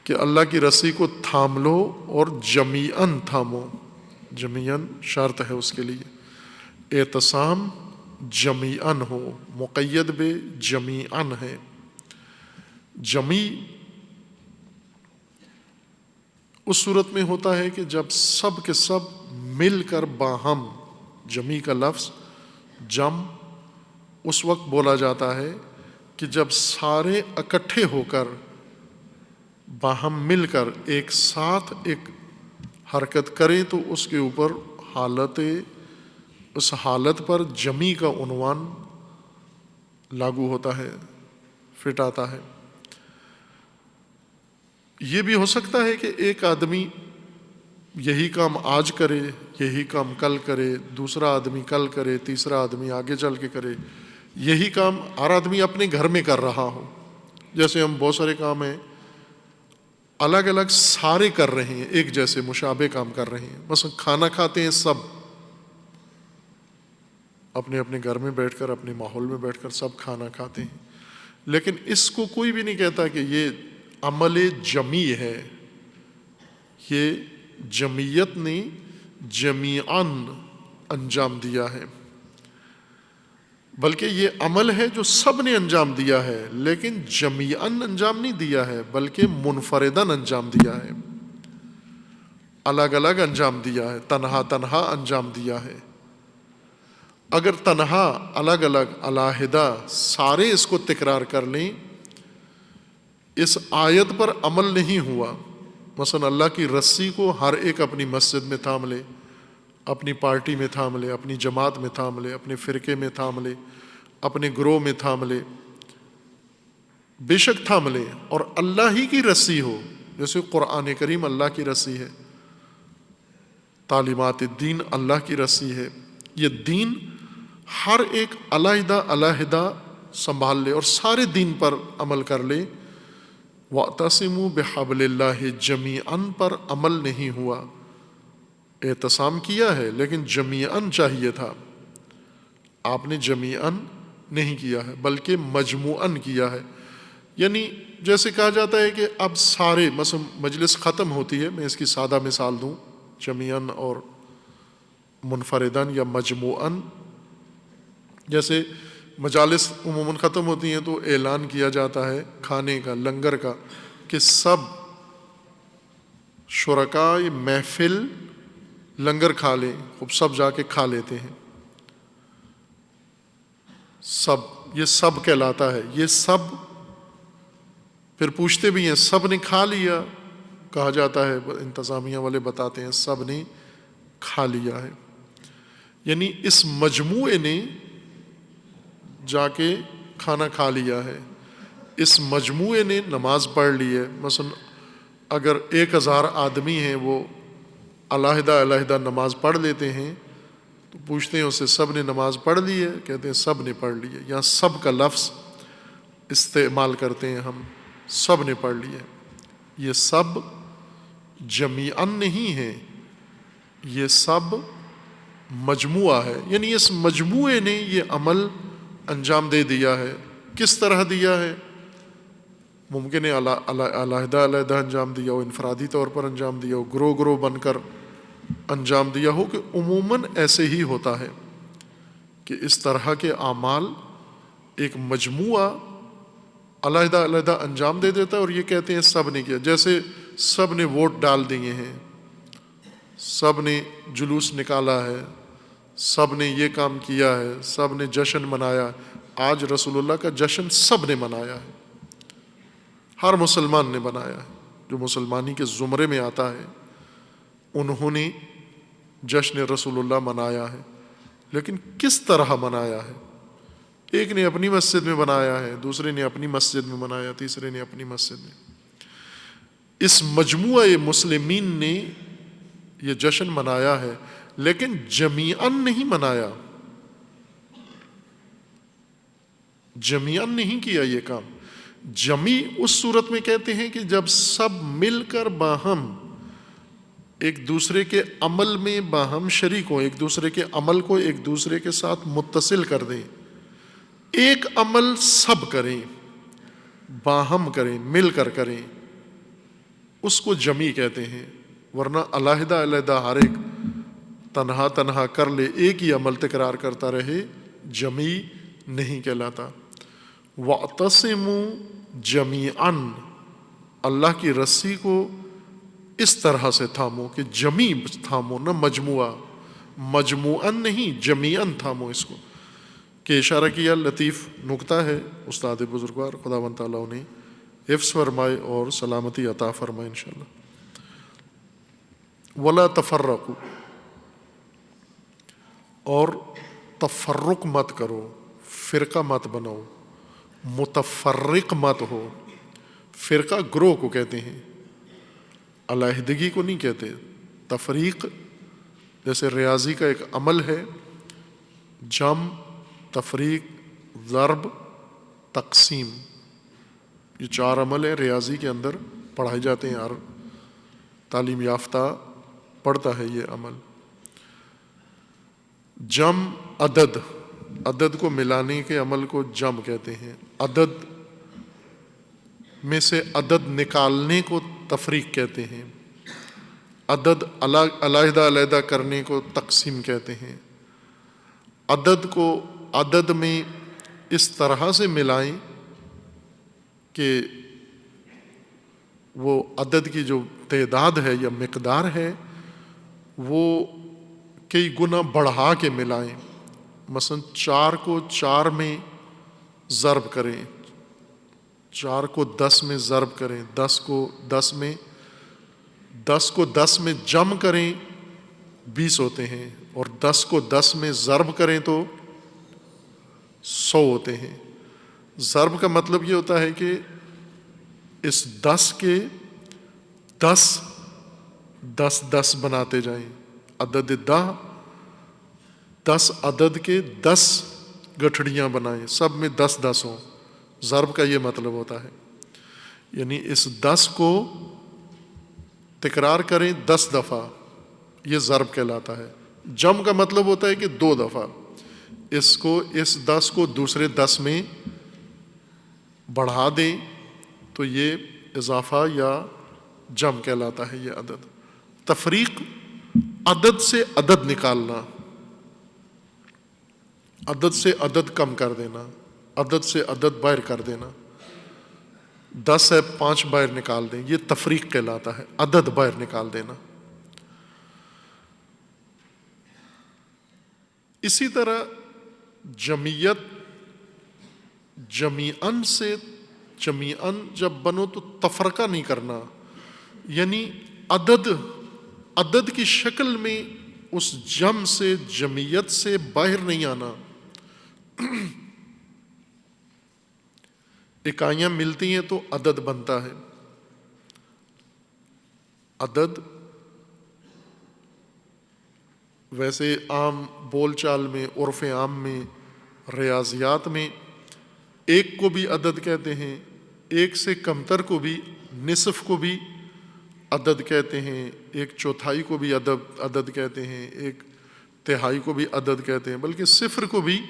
کہ اللہ کی رسی کو تھام لو اور جمیعاً تھامو، جمیعاً شرط ہے اس کے لیے، اعتصام جمیعاً ہو، مقید بے جمیعاً ہے۔ جمی اس صورت میں ہوتا ہے کہ جب سب کے سب مل کر باہم، جمی کا لفظ جم اس وقت بولا جاتا ہے کہ جب سارے اکٹھے ہو کر، باہم مل کر ایک ساتھ ایک حرکت کریں، تو اس کے اوپر اس حالت پر جمی کا عنوان لاگو ہوتا ہے، فٹ آتا ہے۔ یہ بھی ہو سکتا ہے کہ ایک آدمی یہی کام آج کرے، یہی کام کل کرے، دوسرا آدمی کل کرے، تیسرا آدمی آگے چل کے کرے، یہی کام ہر آدمی اپنے گھر میں کر رہا ہو۔ جیسے ہم بہت سارے کام ہیں الگ الگ سارے کر رہے ہیں، ایک جیسے مشابہ کام کر رہے ہیں. مثلا کھانا کھاتے ہیں سب اپنے اپنے گھر میں بیٹھ کر، اپنے ماحول میں بیٹھ کر سب کھانا کھاتے ہیں، لیکن اس کو کوئی بھی نہیں کہتا کہ یہ عمل جمعی ہے. یہ جمعیت نے جمیعاً انجام دیا ہے، بلکہ یہ عمل ہے جو سب نے انجام دیا ہے، لیکن جمیعاً انجام نہیں دیا ہے بلکہ منفرداً انجام دیا ہے، الگ الگ انجام دیا ہے، تنہا تنہا انجام دیا ہے. اگر تنہا، الگ الگ، علیحدہ سارے اس کو تکرار کر لیں، اس آیت پر عمل نہیں ہوا. مثلا اللہ کی رسی کو ہر ایک اپنی مسجد میں تھام لے، اپنی پارٹی میں تھام لے، اپنی جماعت میں تھام لے، اپنے فرقے میں تھام لے، اپنے گروہ میں تھام لے، بے شک تھام لے، اور اللہ ہی کی رسی ہو، جیسے قرآن کریم اللہ کی رسی ہے، تعلیمات دین اللہ کی رسی ہے. یہ دین ہر ایک علیحدہ علیحدہ سنبھال لے اور سارے دین پر عمل کر لے. وَاعْتَصِمُوا بِحَبْلِ اللَّهِ جَمِيعًا پر عمل نہیں ہوا. اعتصام کیا ہے لیکن جمیعاً چاہیے تھا، آپ نے جمیعاً نہیں کیا ہے بلکہ مجموعاً کیا ہے. یعنی جیسے کہا جاتا ہے کہ اب سارے، مثلا مجلس ختم ہوتی ہے، میں اس کی سادہ مثال دوں، جمیعاً اور منفرداً یا مجموعاً. جیسے مجالس عموماً ختم ہوتی ہیں تو اعلان کیا جاتا ہے کھانے کا، لنگر کا، کہ سب شرکائے محفل لنگر کھا لیں. خوب سب جا کے کھا لیتے ہیں. سب، یہ سب کہلاتا ہے. یہ سب پھر پوچھتے بھی ہیں سب نے کھا لیا؟ کہا جاتا ہے، انتظامیہ والے بتاتے ہیں سب نے کھا لیا ہے. یعنی اس مجموعے نے جا کے کھانا کھا لیا ہے، اس مجموعے نے نماز پڑھ لی ہے. مثلا اگر 1000 آدمی ہیں، وہ علیحدہ علیحدہ نماز پڑھ لیتے ہیں تو پوچھتے ہیں اس سے سب نے نماز پڑھ لی ہے؟ کہتے ہیں سب نے پڑھ لی ہے. یہاں سب کا لفظ استعمال کرتے ہیں ہم، سب نے پڑھ لی ہے. یہ سب جمیعاً نہیں ہے، یہ سب مجموعہ ہے. یعنی اس مجموعے نے یہ عمل انجام دے دیا ہے. کس طرح دیا ہے؟ ممکن ہے علیحدہ علیحدہ انجام دیا ہو، انفرادی طور پر انجام دیا ہو، گروہ گروہ بن کر انجام دیا ہو، کہ عموماً ایسے ہی ہوتا ہے کہ اس طرح کے اعمال ایک مجموعہ علیحدہ علیحدہ انجام دے دیتا ہے، اور یہ کہتے ہیں سب نے کیا. جیسے سب نے ووٹ ڈال دیے ہیں، سب نے جلوس نکالا ہے، سب نے یہ کام کیا ہے، سب نے جشن منایا. آج رسول اللہ کا جشن سب نے منایا ہے، ہر مسلمان نے منایا ہے، جو مسلمانی کے زمرے میں آتا ہے انہوں نے جشن رسول اللہ منایا ہے. لیکن کس طرح منایا ہے؟ ایک نے اپنی مسجد میں منایا ہے، دوسرے نے اپنی مسجد میں منایا، تیسرے نے اپنی مسجد میں. اس مجموعہ مسلمین نے یہ جشن منایا ہے لیکن جمیعاً نہیں منایا، جمیعاً نہیں کیا یہ کام. جمی اس صورت میں کہتے ہیں کہ جب سب مل کر باہم ایک دوسرے کے عمل میں باہم شریک ہوں، ایک دوسرے کے عمل کو ایک دوسرے کے ساتھ متصل کر دیں. ایک عمل سب کریں، باہم کریں، مل کر کریں، اس کو جمی کہتے ہیں. ورنہ علیحدہ علیحدہ ہر ایک تنہا تنہا کر لے، ایک ہی عمل تکرار کرتا رہے، جمی نہیں کہلاتا. وَاعْتَصِمُوا جَمِيعًا، اللہ کی رسی کو اس طرح سے تھامو کہ جمی تھامو، نہ مجموعہ، مجموعاً نہیں، جمیعاً تھامو اس کو. کہ اشارہ کیا لطیف نکتہ ہے استاد بزرگوار، خداوند تعالیٰ انہیں حفظ فرمائے اور سلامتی عطا فرمائے انشاءاللہ. وَلَا تَفَرَّقُوا، اور تفرق مت کرو، فرقہ مت بناؤ، متفرق مت ہو. فرقہ گروہ کو کہتے ہیں، علیحدگی کو نہیں کہتے. تفریق جیسے ریاضی کا ایک عمل ہے، جم، تفریق، ضرب، تقسیم، یہ 4 عمل ہیں ریاضی کے اندر. پڑھائے جاتے ہیں، ہر تعلیم یافتہ پڑھتا ہے یہ عمل۔ جم عدد، عدد کو ملانے کے عمل کو جم کہتے ہیں۔ عدد میں سے عدد نکالنے کو تفریق کہتے ہیں۔ عدد علیحدہ علیحدہ کرنے کو تقسیم کہتے ہیں۔ عدد کو عدد میں اس طرح سے ملائیں کہ وہ عدد کی جو تعداد ہے یا مقدار ہے وہ کئی گنا بڑھا کے ملائیں۔ مثلا 4 کو 4 میں ضرب کریں، 4 کو 10 میں ضرب کریں، 10 کو 10 میں جم کریں 20 ہوتے ہیں، اور 10 کو 10 میں ضرب کریں تو 100 ہوتے ہیں۔ ضرب کا مطلب یہ ہوتا ہے کہ اس 10 کے 10 بناتے جائیں۔ عدد 10 عدد کے 10 گٹھڑیاں بنائیں، سب میں 10 ہوں۔ ضرب کا یہ مطلب ہوتا ہے، یعنی اس 10 کو تکرار کریں 10 دفعہ، یہ ضرب کہلاتا ہے۔ جم کا مطلب ہوتا ہے کہ 2 دفعہ اس 10 کو دوسرے 10 میں بڑھا دیں تو یہ اضافہ یا جم کہلاتا ہے یہ عدد۔ تفریق، عدد سے عدد نکالنا، عدد سے عدد کم کر دینا، عدد سے عدد باہر کر دینا۔ 10 ہے 5 باہر نکال دیں، یہ تفریق کہلاتا ہے، عدد باہر نکال دینا۔ اسی طرح جمعیت، جمیعاً سے جمیعاً جب بنو تو تفرقہ نہیں کرنا، یعنی عدد کی شکل میں اس جم سے جمعیت سے باہر نہیں آنا۔ اکائیاں ملتی ہیں تو عدد بنتا ہے۔ عدد ویسے عام بول چال میں، عرف عام میں، ریاضیات میں 1 کو بھی عدد کہتے ہیں، 1 سے کمتر کو بھی، نصف کو بھی عدد کہتے ہیں، 1/4 کو بھی عدد کہتے ہیں، 1/3 کو بھی عدد کہتے ہیں، بلکہ 0 کو بھی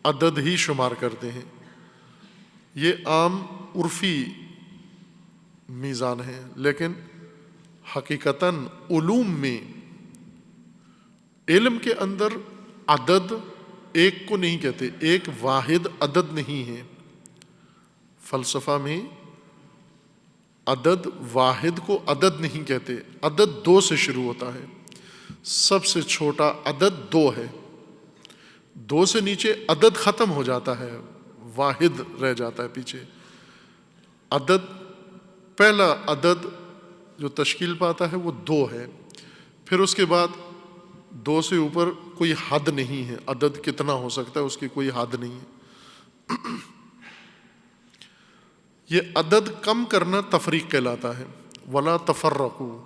عدد ہی شمار کرتے ہیں۔ یہ عام عرفی میزان ہے، لیکن حقیقتاً علوم میں، علم کے اندر عدد 1 کو نہیں کہتے، ایک واحد عدد نہیں ہے۔ فلسفہ میں عدد واحد کو عدد نہیں کہتے، عدد 2 سے شروع ہوتا ہے، سب سے چھوٹا عدد 2 ہے، 2 سے نیچے عدد ختم ہو جاتا ہے، واحد رہ جاتا ہے پیچھے۔ عدد، پہلا عدد جو تشکیل پاتا ہے وہ 2 ہے، پھر اس کے بعد 2 سے اوپر کوئی حد نہیں ہے، عدد کتنا ہو سکتا ہے اس کی کوئی حد نہیں ہے۔ یہ عدد کم کرنا تفریق کہلاتا ہے۔ ولا تفرقوا،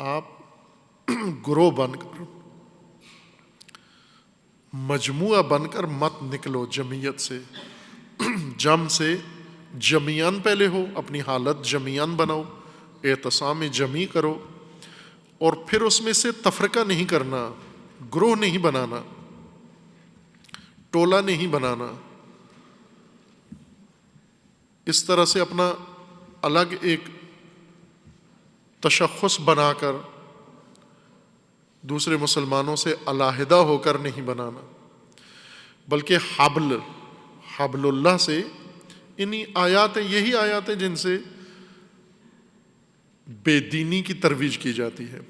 آپ گروہ بن کر، مجموعہ بن کر مت نکلو جمعیت سے۔ جم سے جمیعاً پہلے ہو، اپنی حالت جمیعاً بناؤ، اعتصام جمعی کرو، اور پھر اس میں سے تفرقہ نہیں کرنا، گروہ نہیں بنانا، ٹولہ نہیں بنانا۔ اس طرح سے اپنا الگ ایک تشخص بنا کر دوسرے مسلمانوں سے علیحدہ ہو کر نہیں بنانا، بلکہ حبل اللہ سے، انہی آیات، یہی آیات ہیں جن سے بے دینی کی ترویج کی جاتی ہے،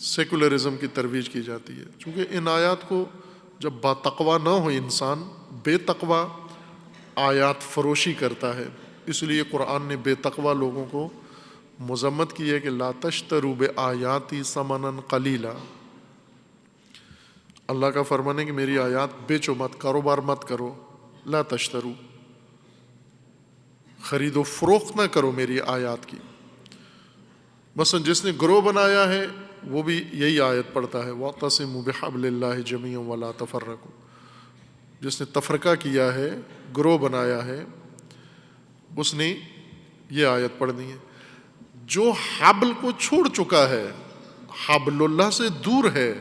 سیکولرزم کی ترویج کی جاتی ہے۔ چونکہ ان آیات کو جب با تقوی نہ ہو انسان، بے تقوی آیات فروشی کرتا ہے، اس لیے قرآن نے بے تقوی لوگوں کو مذمت کی ہے کہ لا تشتروا بآیاتی ثمنا قلیلا۔ اللہ کا فرمان ہے کہ میری آیات بیچو مت، کاروبار مت کرو، لا تشترو، خرید و فروخت نہ کرو میری آیات کی۔ مثلا جس نے گروہ بنایا ہے وہ بھی یہی آیت پڑھتا ہے، وَاعْتَصِمُوا بِحَبْلِ اللَّهِ جَمِيعًا وَلَا تَفَرَّقُوا۔ جس نے تفرقہ کیا ہے، گروہ بنایا ہے، اس نے یہ آیت پڑھنی ہے. جو حبل کو چھوڑ چکا ہے، حبل اللہ سے دور ہے،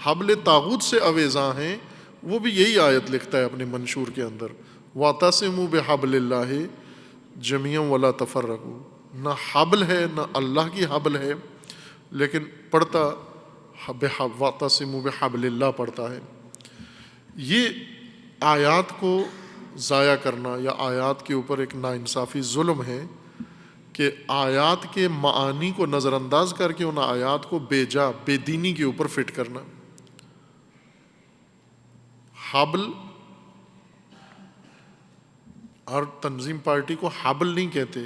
حبل طاغوت سے اویزاں ہیں، وہ بھی یہی آیت لکھتا ہے اپنے منشور کے اندر، وَاعْتَصِمُوا بِحَبْلِ اللَّهِ جَمِيعًا وَلَا تَفَرَّقُوا. نہ حبل ہے نہ اللہ کی حبل ہے، لیکن پڑھتا وَاعْتَصِمُوا بِحَبْلِ اللَّهِ پڑھتا ہے. یہ آیات کو ضائع کرنا یا آیات کے اوپر ایک ناانصافی ظلم ہے کہ آیات کے معانی کو نظر انداز کر کے ان آیات کو بے دینی کے اوپر فٹ کرنا. حبل، ہر تنظیم پارٹی کو حبل نہیں کہتے.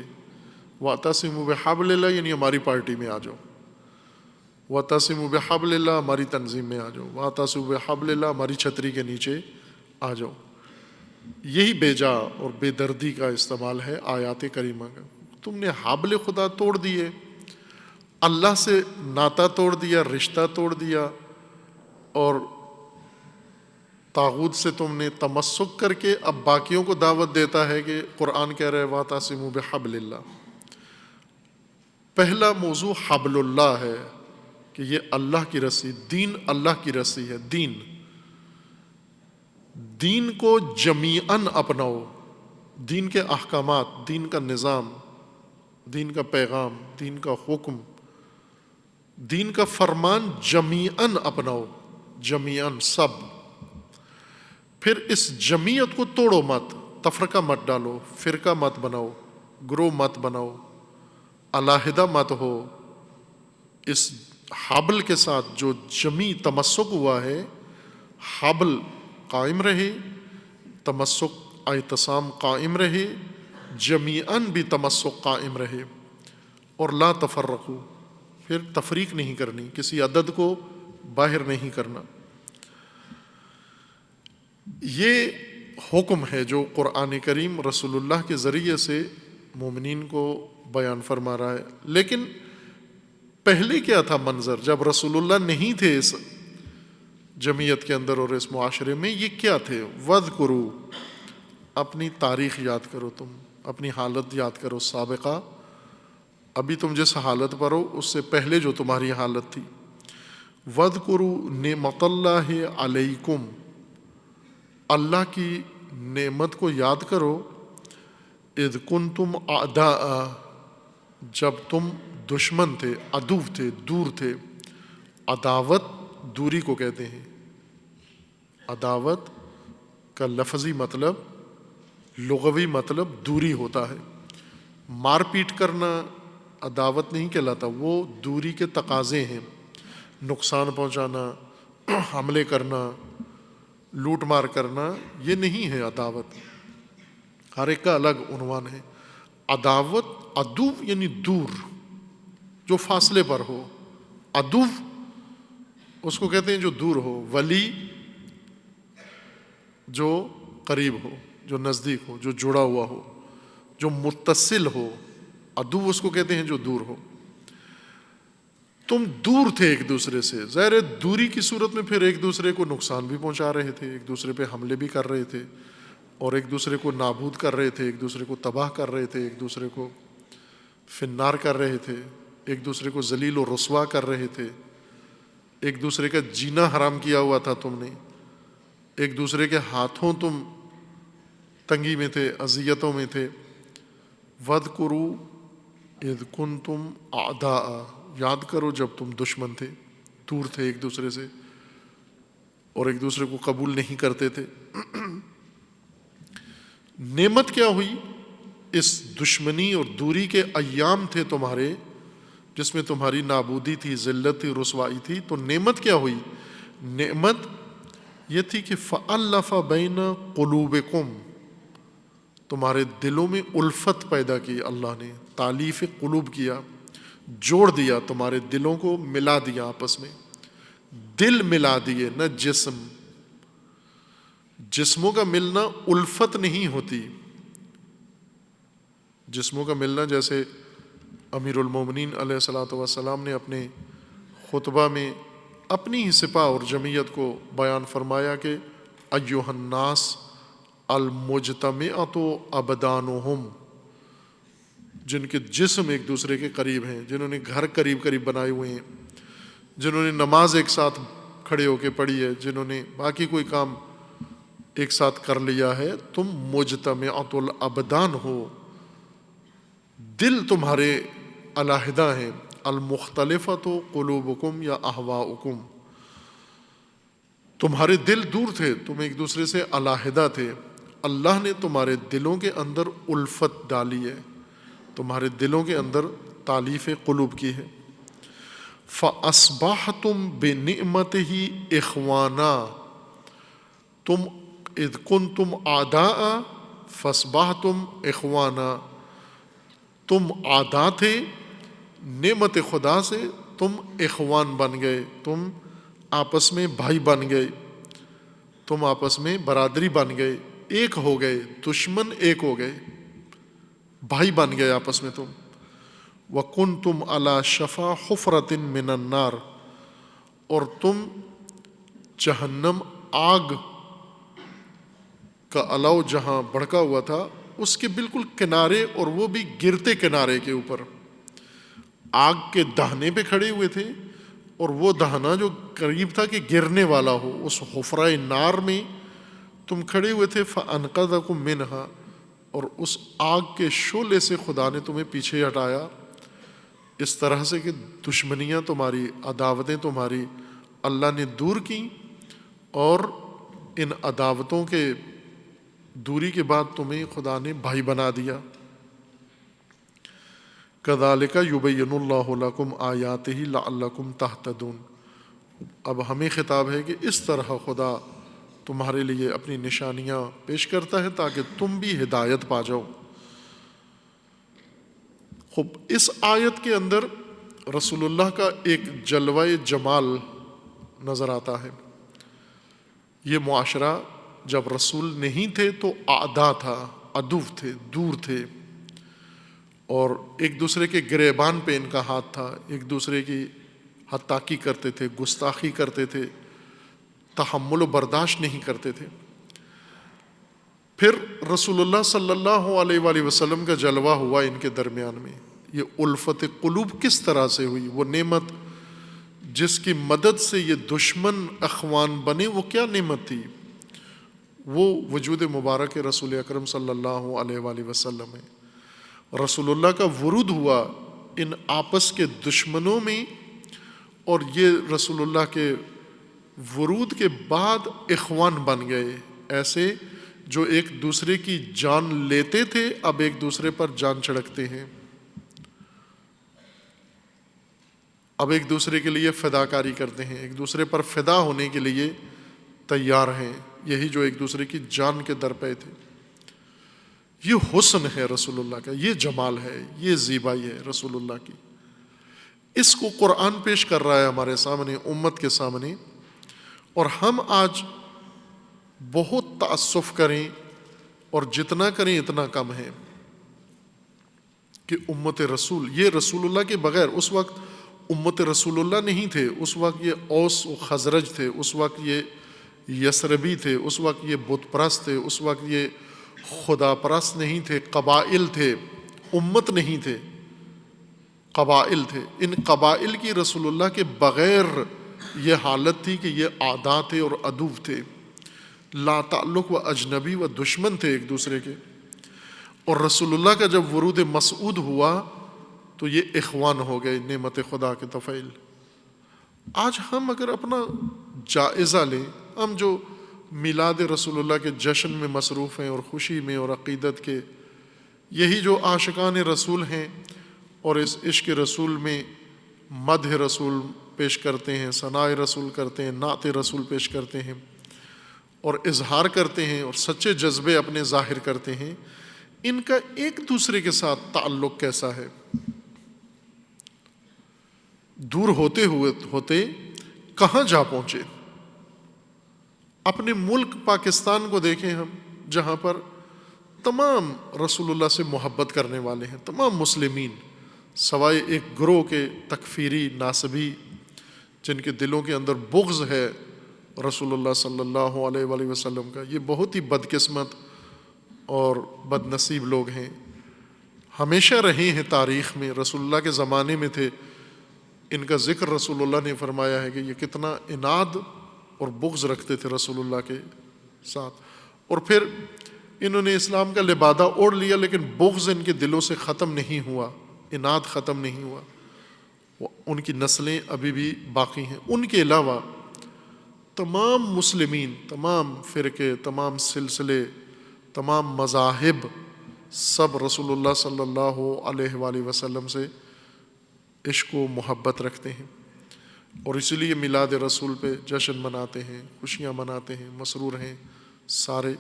وَاعْتَصِمُوا بِحَبْلِ اللَّهِ یعنی ہماری پارٹی میں آ جاؤ، وَاعْتَصِمُوا بِحَبْلِ اللَّهِ ہماری تنظیم میں آ جاؤ، وَاعْتَصِمُوا بِحَبْلِ اللَّهِ ہماری چھتری کے نیچے آ جاؤ. یہی بے جا اور بے دردی کا استعمال ہے آیات کریمہ کا. تم نے حبل خدا توڑ دیے، اللہ سے ناتا توڑ دیا، رشتہ توڑ دیا، اور طاغوت سے تم نے تمسک کر کے اب باقیوں کو دعوت دیتا ہے کہ قرآن کہہ رہے وَاعْتَصِمُوا بِحَبْلِ اللَّهِ. پہلا موضوع حبل اللہ ہے کہ یہ اللہ کی رسی، دین اللہ کی رسی ہے. دین کو جمیعاً اپناؤ، دین کے احکامات، دین کا نظام، دین کا پیغام، دین کا حکم، دین کا فرمان جمیعاً اپناؤ، جمیعاً سب. پھر اس جمعیت کو توڑو مت، تفرقہ مت ڈالو، فرقہ مت بناؤ، گروہ مت بناؤ، علیحدہ مت ہو. اس حبل کے ساتھ جو جمی تمسک ہوا ہے، حبل قائم رہے، تمسک اعتصام قائم رہے، جمیعاً بھی تمسک قائم رہے. اور لا تفرقو، پھر تفریق نہیں کرنی، کسی عدد کو باہر نہیں کرنا. یہ حکم ہے جو قرآن کریم رسول اللہ کے ذریعے سے مومنین کو بیان فرما رہا ہے. لیکن پہلے کیا تھا منظر جب رسول اللہ نہیں تھے اس جمعیت کے اندر اور اس معاشرے میں؟ یہ کیا تھے؟ وَاذْكُرُوا، اپنی تاریخ یاد کرو، تم اپنی حالت یاد کرو سابقہ، ابھی تم جس حالت پر ہو اس سے پہلے جو تمہاری حالت تھی. وَاذْكُرُوا نِعْمَتَ اللَّهِ عَلَيْكُمْ، اللہ کی نعمت کو یاد کرو. اذ کنتم اعداء، جب تم دشمن تھے، عدو تھے، دور تھے. عداوت دوری کو کہتے ہیں. عداوت کا لفظی مطلب، لغوی مطلب دوری ہوتا ہے. مار پیٹ کرنا عداوت نہیں کہلاتا، وہ دوری کے تقاضے ہیں. نقصان پہنچانا، حملے کرنا، لوٹ مار کرنا، یہ نہیں ہے عداوت. ہر ایک کا الگ عنوان ہے. عداوت، عدو یعنی دور، جو فاصلے پر ہو. عدو اس کو کہتے ہیں جو دور ہو. ولی جو قریب ہو، جو نزدیک ہو، جو جڑا ہوا ہو، جو متصل ہو. عدو اس کو کہتے ہیں جو دور ہو. تم دور تھے ایک دوسرے سے. ظاہر دوری کی صورت میں پھر ایک دوسرے کو نقصان بھی پہنچا رہے تھے، ایک دوسرے پہ حملے بھی کر رہے تھے، اور ایک دوسرے کو نابود کر رہے تھے، ایک دوسرے کو تباہ کر رہے تھے، ایک دوسرے کو فنار کر رہے تھے، ایک دوسرے کو ذلیل و رسوا کر رہے تھے، ایک دوسرے کا جینا حرام کیا ہوا تھا تم نے، ایک دوسرے کے ہاتھوں تم تنگی میں تھے، اذیتوں میں تھے. وَاذْكُرُوا اِذْ كُنْتُمْ أَعْدَاءَ، یاد کرو جب تم دشمن تھے، دور تھے ایک دوسرے سے، اور ایک دوسرے کو قبول نہیں کرتے تھے. نعمت کیا ہوئی؟ اس دشمنی اور دوری کے ایام تھے تمہارے، جس میں تمہاری نابودی تھی، ذلت تھی، رسوائی تھی. تو نعمت کیا ہوئی؟ نعمت یہ تھی کہ فَأَلَّفَ بَيْنَ قُلُوبِكُمْ، تمہارے دلوں میں الفت پیدا کی. اللہ نے تالیف قلوب کیا، جوڑ دیا، تمہارے دلوں کو ملا دیا آپس میں. دل ملا دیے، نہ جسم. جسموں کا ملنا الفت نہیں ہوتی. جسموں کا ملنا، جیسے امیر المومنین علیہ الصلوۃ والسلام نے اپنے خطبہ میں اپنی ہی سپاہ اور جمعیت کو بیان فرمایا کہ ایھا الناس المجتمعۃ ابدانہم، جن کے جسم ایک دوسرے کے قریب ہیں، جنہوں نے گھر قریب قریب بنائے ہوئے ہیں، جنہوں نے نماز ایک ساتھ کھڑے ہو کے پڑھی ہے، جنہوں نے باقی کوئی کام ایک ساتھ کر لیا ہے، تم مجتمعۃ الابدان ہو، دل تمہارے علیحدہ ہیں، المختلفۃ قلوبکم یا اہواؤکم، تمہارے دل دور تھے، تم ایک دوسرے سے علیحدہ تھے، اللہ نے تمہارے دلوں کے اندر الفت ڈالی ہے، تمہارے دلوں کے اندر تالیف قلوب کی ہے۔ فَأَصْبَحْتُمْ بِنِعْمَتِهِ إِخْوَانًا، تم اذ کنتم اعداء فاصبحتم اخوانا، تم اعداء تھے، نعمت خدا سے تم اخوان بن گئے، تم آپس میں بھائی بن گئے، تم آپس میں برادری بن گئے، ایک ہو گئے، دشمن ایک ہو گئے، بھائی بن گئے آپس میں تم۔ وَكُنْتُمْ عَلَى شَفَا حُفْرَةٍ مِّنَ النَّارِ، اور تم جہنم آگ کا الاؤ جہاں بھڑکا ہوا تھا اس کے بالکل کنارے، اور وہ بھی گرتے کنارے کے اوپر، آگ کے دہنے پہ کھڑے ہوئے تھے، اور وہ دہنا جو قریب تھا کہ گرنے والا ہو، اس حفرہ نار میں تم کھڑے ہوئے تھے۔ فَأَنْقَذَكُم مِّنْهَا، اور اس آگ کے شعلے سے خدا نے تمہیں پیچھے ہٹایا، اس طرح سے کہ دشمنیاں تمہاری، عداوتیں تمہاری اللہ نے دور کی، اور ان عداوتوں کے دوری کے بعد تمہیں خدا نے بھائی بنا دیا۔ كَذَلِكَ يُبَيِّنُ اللَّهُ لَكُمْ آيَاتِهِ لَعَلَّكُمْ تَهْتَدُونَ، اب ہمیں خطاب ہے کہ اس طرح خدا تمہارے لیے اپنی نشانیاں پیش کرتا ہے تاکہ تم بھی ہدایت پا جاؤ۔ خب اس آیت کے اندر رسول اللہ کا ایک جلوہ جمال نظر آتا ہے۔ یہ معاشرہ جب رسول نہیں تھے تو اعداء تھا، عدو تھے، دور تھے، اور ایک دوسرے کے گریبان پہ ان کا ہاتھ تھا، ایک دوسرے کی حتاقی کرتے تھے، گستاخی کرتے تھے، تحمل و برداشت نہیں کرتے تھے۔ پھر رسول اللہ صلی اللہ علیہ وآلہ وسلم کا جلوہ ہوا ان کے درمیان میں۔ یہ الفت قلوب کس طرح سے ہوئی؟ وہ نعمت جس کی مدد سے یہ دشمن اخوان بنے، وہ کیا نعمت تھی؟ وہ وجود مبارک رسول اکرم صلی اللہ علیہ وآلہ وسلم ہے۔ رسول اللہ کا ورود ہوا ان آپس کے دشمنوں میں، اور یہ رسول اللہ کے ورود کے بعد اخوان بن گئے، ایسے جو ایک دوسرے کی جان لیتے تھے اب ایک دوسرے پر جان چھڑکتے ہیں، اب ایک دوسرے کے لیے فداکاری کرتے ہیں، ایک دوسرے پر فدا ہونے کے لیے تیار ہیں، یہی جو ایک دوسرے کی جان کے در پہ تھے۔ یہ حسن ہے رسول اللہ کا، یہ جمال ہے، یہ زیبائی ہے رسول اللہ کی۔ اس کو قرآن پیش کر رہا ہے ہمارے سامنے، امت کے سامنے، اور ہم آج بہت تأسف کریں اور جتنا کریں اتنا کم ہے کہ امت رسول، یہ رسول اللہ کے بغیر، اس وقت امت رسول اللہ نہیں تھے، اس وقت یہ اوس و خزرج تھے، اس وقت یہ یسربی تھے، اس وقت یہ بت پرست تھے، اس وقت یہ خدا پرست نہیں تھے، قبائل تھے، امت نہیں تھے، قبائل تھے۔ ان قبائل کی رسول اللہ کے بغیر یہ حالت تھی کہ یہ اعداء تھے اور عدو تھے، لا تعلق و اجنبی و دشمن تھے ایک دوسرے کے۔ اور رسول اللہ کا جب ورود مسعود ہوا تو یہ اخوان ہو گئے، نعمت خدا کے تفعیل۔ آج ہم اگر اپنا جائزہ لیں، ہم جو میلاد رسول اللہ کے جشن میں مصروف ہیں اور خوشی میں اور عقیدت کے، یہی جو عاشقان رسول ہیں اور اس عشق رسول میں مدح رسول پیش کرتے ہیں، ثناء رسول کرتے ہیں، نعت رسول پیش کرتے ہیں اور اظہار کرتے ہیں اور سچے جذبے اپنے ظاہر کرتے ہیں، ان کا ایک دوسرے کے ساتھ تعلق کیسا ہے؟ دور ہوتے کہاں جا پہنچے؟ اپنے ملک پاکستان کو دیکھیں ہم، جہاں پر تمام رسول اللہ سے محبت کرنے والے ہیں، تمام مسلمین، سوائے ایک گروہ کے تکفیری ناسبی جن کے دلوں کے اندر بغض ہے رسول اللہ صلی اللہ علیہ وآلہ وسلم کا۔ یہ بہت ہی بدقسمت اور بد نصیب لوگ ہیں۔ ہمیشہ رہے ہیں تاریخ میں، رسول اللہ کے زمانے میں تھے، ان کا ذکر رسول اللہ نے فرمایا ہے کہ یہ کتنا اناد اور بغض رکھتے تھے رسول اللہ کے ساتھ، اور پھر انہوں نے اسلام کا لبادہ اوڑھ لیا لیکن بغض ان کے دلوں سے ختم نہیں ہوا، اناد ختم نہیں ہوا، ان کی نسلیں ابھی بھی باقی ہیں۔ ان کے علاوہ تمام مسلمین، تمام فرقے، تمام سلسلے، تمام مذاہب، سب رسول اللہ صلی اللہ علیہ وآلہ وسلم سے عشق و محبت رکھتے ہیں، اور اسی لیے میلاد رسول پہ جشن مناتے ہیں، خوشیاں مناتے ہیں، مسرور ہیں سارے۔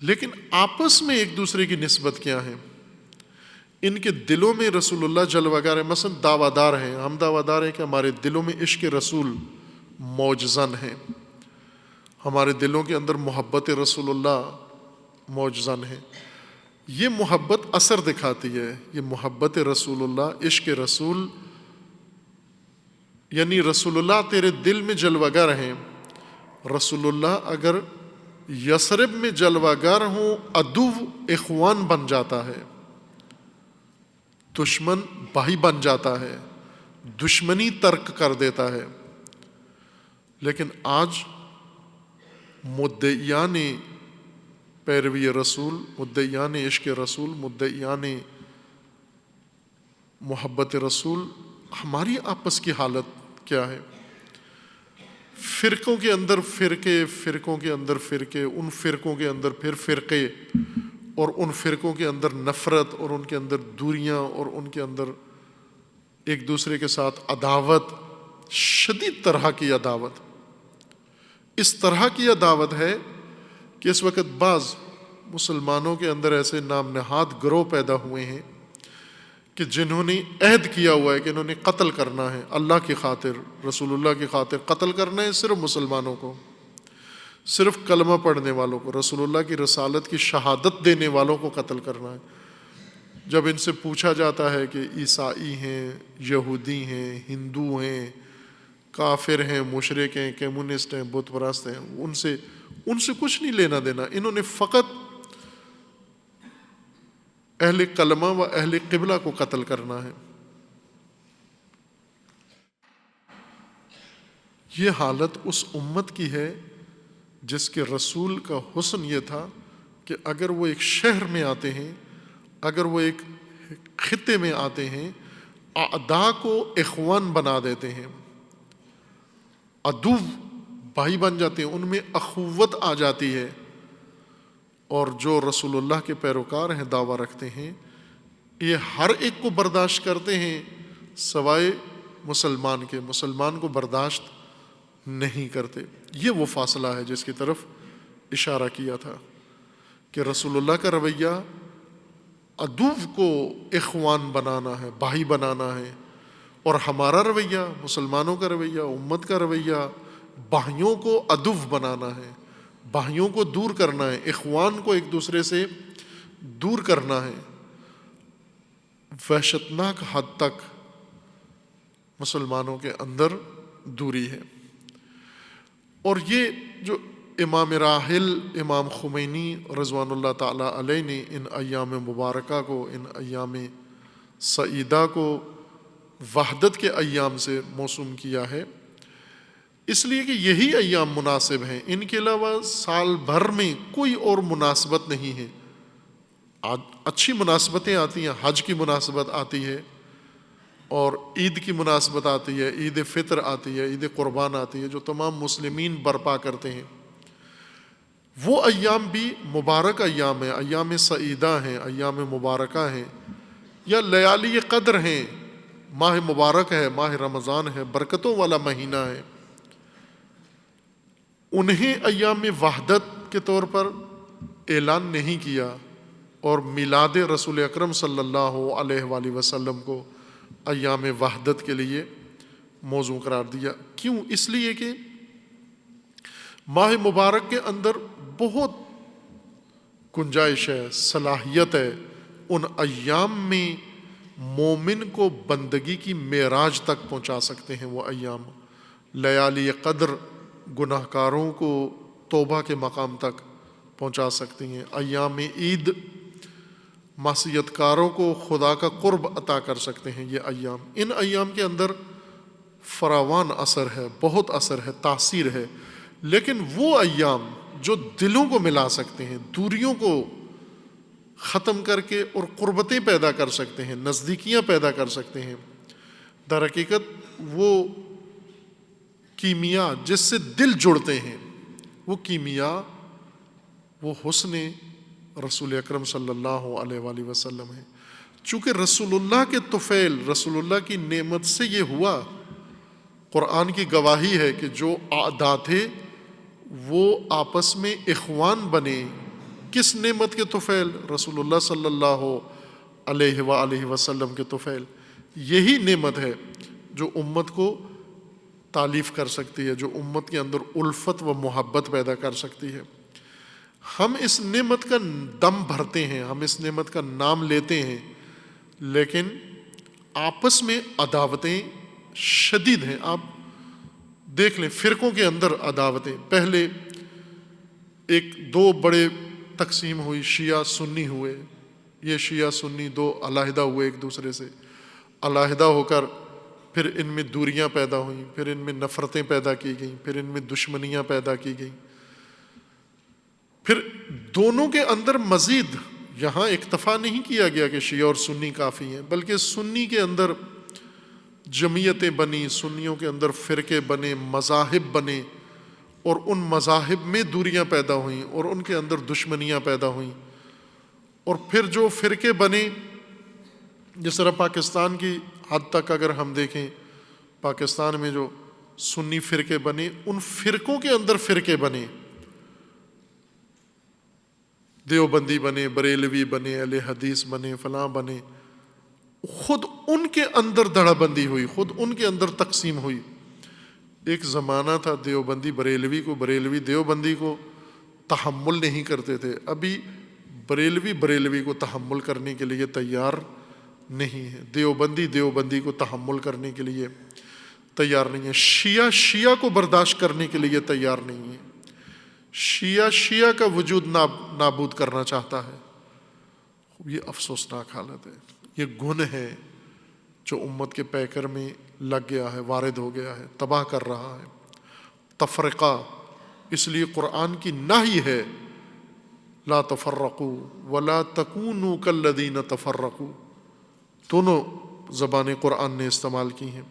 لیکن آپس میں ایک دوسرے کی نسبت کیا ہے؟ ان کے دلوں میں رسول اللہ جلوگر ہے، مثلا دعویٰ دار ہیں، ہم دعویٰ دار ہیں کہ ہمارے دلوں میں عشق رسول موجزن ہے، ہمارے دلوں کے اندر محبت رسول اللہ موجزن ہے۔ یہ محبت اثر دکھاتی ہے، یہ محبت رسول اللہ، عشق رسول، یعنی رسول اللہ تیرے دل میں جلوگر ہیں۔ رسول اللہ اگر یثرب میں جلوگر ہوں، عدو اخوان بن جاتا ہے، دشمن بھائی بن جاتا ہے، دشمنی ترک کر دیتا ہے۔ لیکن آج مدعیان پیروی رسول، مدعیان عشق رسول، مدعیان محبت رسول، ہماری آپس کی حالت کیا ہے؟ فرقوں کے اندر فرقے، فرقوں کے اندر فرقے، ان فرقوں کے اندر پھر فرقے، اور ان فرقوں کے اندر نفرت، اور ان کے اندر دوریاں، اور ان کے اندر ایک دوسرے کے ساتھ عداوت، شدید طرح کی عداوت۔ اس طرح کی عداوت ہے کہ اس وقت بعض مسلمانوں کے اندر ایسے نام نہاد گروہ پیدا ہوئے ہیں کہ جنہوں نے عہد کیا ہوا ہے کہ انہوں نے قتل کرنا ہے، اللہ کی خاطر، رسول اللہ کی خاطر قتل کرنا ہے، صرف مسلمانوں کو، صرف کلمہ پڑھنے والوں کو، رسول اللہ کی رسالت کی شہادت دینے والوں کو قتل کرنا ہے۔ جب ان سے پوچھا جاتا ہے کہ عیسائی ہیں، یہودی ہیں، ہندو ہیں، کافر ہیں، مشرک ہیں، کمیونسٹ ہیں، بت پرست ہیں، ان سے کچھ نہیں لینا دینا، انہوں نے فقط اہل کلمہ و اہل قبلہ کو قتل کرنا ہے۔ یہ حالت اس امت کی ہے جس کے رسول کا حسن یہ تھا کہ اگر وہ ایک شہر میں آتے ہیں، اگر وہ ایک خطے میں آتے ہیں، اعداء کو اخوان بنا دیتے ہیں، عدو بھائی بن جاتے ہیں، ان میں اخوت آ جاتی ہے، اور جو رسول اللہ کے پیروکار ہیں، دعویٰ رکھتے ہیں، یہ ہر ایک کو برداشت کرتے ہیں سوائے مسلمان کے، مسلمان کو برداشت نہیں کرتے۔ یہ وہ فاصلہ ہے جس کی طرف اشارہ کیا تھا کہ رسول اللہ کا رویہ عدو کو اخوان بنانا ہے، بھائی بنانا ہے، اور ہمارا رویہ، مسلمانوں کا رویہ، امت کا رویہ، بھائیوں کو عدو بنانا ہے، بھائیوں کو دور کرنا ہے، اخوان کو ایک دوسرے سے دور کرنا ہے۔ وحشتناک حد تک مسلمانوں کے اندر دوری ہے، اور یہ جو امام راحل امام خمینی رضوان اللہ تعالی علیہ نے ان ایام مبارکہ کو، ان ایام سعیدہ کو وحدت کے ایام سے موسوم کیا ہے، اس لیے کہ یہی ایام مناسب ہیں، ان کے علاوہ سال بھر میں کوئی اور مناسبت نہیں ہے۔ اچھی مناسبتیں آتی ہیں، حج کی مناسبت آتی ہے، اور عید کی مناسبت آتی ہے، عید فطر آتی ہے، عید قربان آتی ہے، جو تمام مسلمین برپا کرتے ہیں۔ وہ ایام بھی مبارک ایام ہیں، ایام سعیدہ ہیں، ایام مبارکہ ہیں، یا لیالی قدر ہیں، ماہ مبارک ہے، ماہ رمضان ہے، برکتوں والا مہینہ ہے۔ انہیں ایام وحدت کے طور پر اعلان نہیں کیا، اور میلاد رسول اکرم صلی اللہ علیہ وآلہ وسلم کو ایام وحدت کے لیے موضوع قرار دیا۔ کیوں؟ اس لیے کہ ماہ مبارک کے اندر بہت گنجائش ہے، صلاحیت ہے، ان ایام میں مومن کو بندگی کی معراج تک پہنچا سکتے ہیں۔ وہ ایام لیالی قدر گناہ کاروں کو توبہ کے مقام تک پہنچا سکتی ہیں۔ ایام عید معصیت کاروں کو خدا کا قرب عطا کر سکتے ہیں یہ ایام۔ ان ایام کے اندر فراوان اثر ہے، بہت اثر ہے، تاثیر ہے، لیکن وہ ایام جو دلوں کو ملا سکتے ہیں، دوریوں کو ختم کر کے اور قربتیں پیدا کر سکتے ہیں، نزدیکیاں پیدا کر سکتے ہیں، در حقیقت وہ کیمیا جس سے دل جڑتے ہیں، وہ کیمیا وہ حسن رسول اکرم صلی اللہ علیہ وآلہ وسلم ہے۔ چونکہ رسول اللہ کے طفیل، رسول اللہ کی نعمت سے یہ ہوا۔ قرآن کی گواہی ہے کہ جو اعداء تھے وہ آپس میں اخوان بنے۔ کس نعمت کے طفیل؟ رسول اللہ صلی اللہ علیہ وآلہ وسلم کے طفیل۔ یہی نعمت ہے جو امت کو تالیف کر سکتی ہے، جو امت کے اندر الفت و محبت پیدا کر سکتی ہے۔ ہم اس نعمت کا دم بھرتے ہیں، ہم اس نعمت کا نام لیتے ہیں، لیکن آپس میں عداوتیں شدید ہیں۔ آپ دیکھ لیں فرقوں کے اندر عداوتیں، پہلے ایک دو بڑے تقسیم ہوئی، شیعہ سنی ہوئے، یہ شیعہ سنی دو علیحدہ ہوئے ایک دوسرے سے، علیحدہ ہو کر پھر ان میں دوریاں پیدا ہوئیں، پھر ان میں نفرتیں پیدا کی گئیں، پھر ان میں دشمنیاں پیدا کی گئیں، پھر دونوں کے اندر مزید یہاں اکتفا نہیں کیا گیا کہ شیعہ اور سنی کافی ہیں، بلکہ سنی کے اندر جمعیتیں بنی، سنیوں کے اندر فرقے بنے، مذاہب بنے، اور ان مذاہب میں دوریاں پیدا ہوئیں اور ان کے اندر دشمنیاں پیدا ہوئیں، اور پھر جو فرقے بنے، جس طرح پاکستان کی حد تک اگر ہم دیکھیں، پاکستان میں جو سنی فرقے بنے، ان فرقوں کے اندر فرقے بنے، دیوبندی بنے، بریلوی بنے، اہل حدیث بنے، فلاں بنے، خود ان کے اندر دھڑا بندی ہوئی، خود ان کے اندر تقسیم ہوئی۔ ایک زمانہ تھا دیوبندی بریلوی دیوبندی کو تحمل نہیں کرتے تھے، ابھی بریلوی کو تحمل کرنے کے لیے تیار نہیں ہے، دیوبندی کو تحمل کرنے کے لیے تیار نہیں ہے، شیعہ کو برداشت کرنے کے لیے تیار نہیں ہے، شیعہ کا وجود نابود کرنا چاہتا ہے۔ یہ افسوسناک حالت ہے، یہ گناہ ہے جو امت کے پیکر میں لگ گیا ہے، وارد ہو گیا ہے، تباہ کر رہا ہے۔ تفرقہ، اس لیے قرآن کی نہی ہے لا تفرقوا ولا تکونوا کالذین تفرقوا، دونوں زبانیں قرآن نے استعمال کی ہیں۔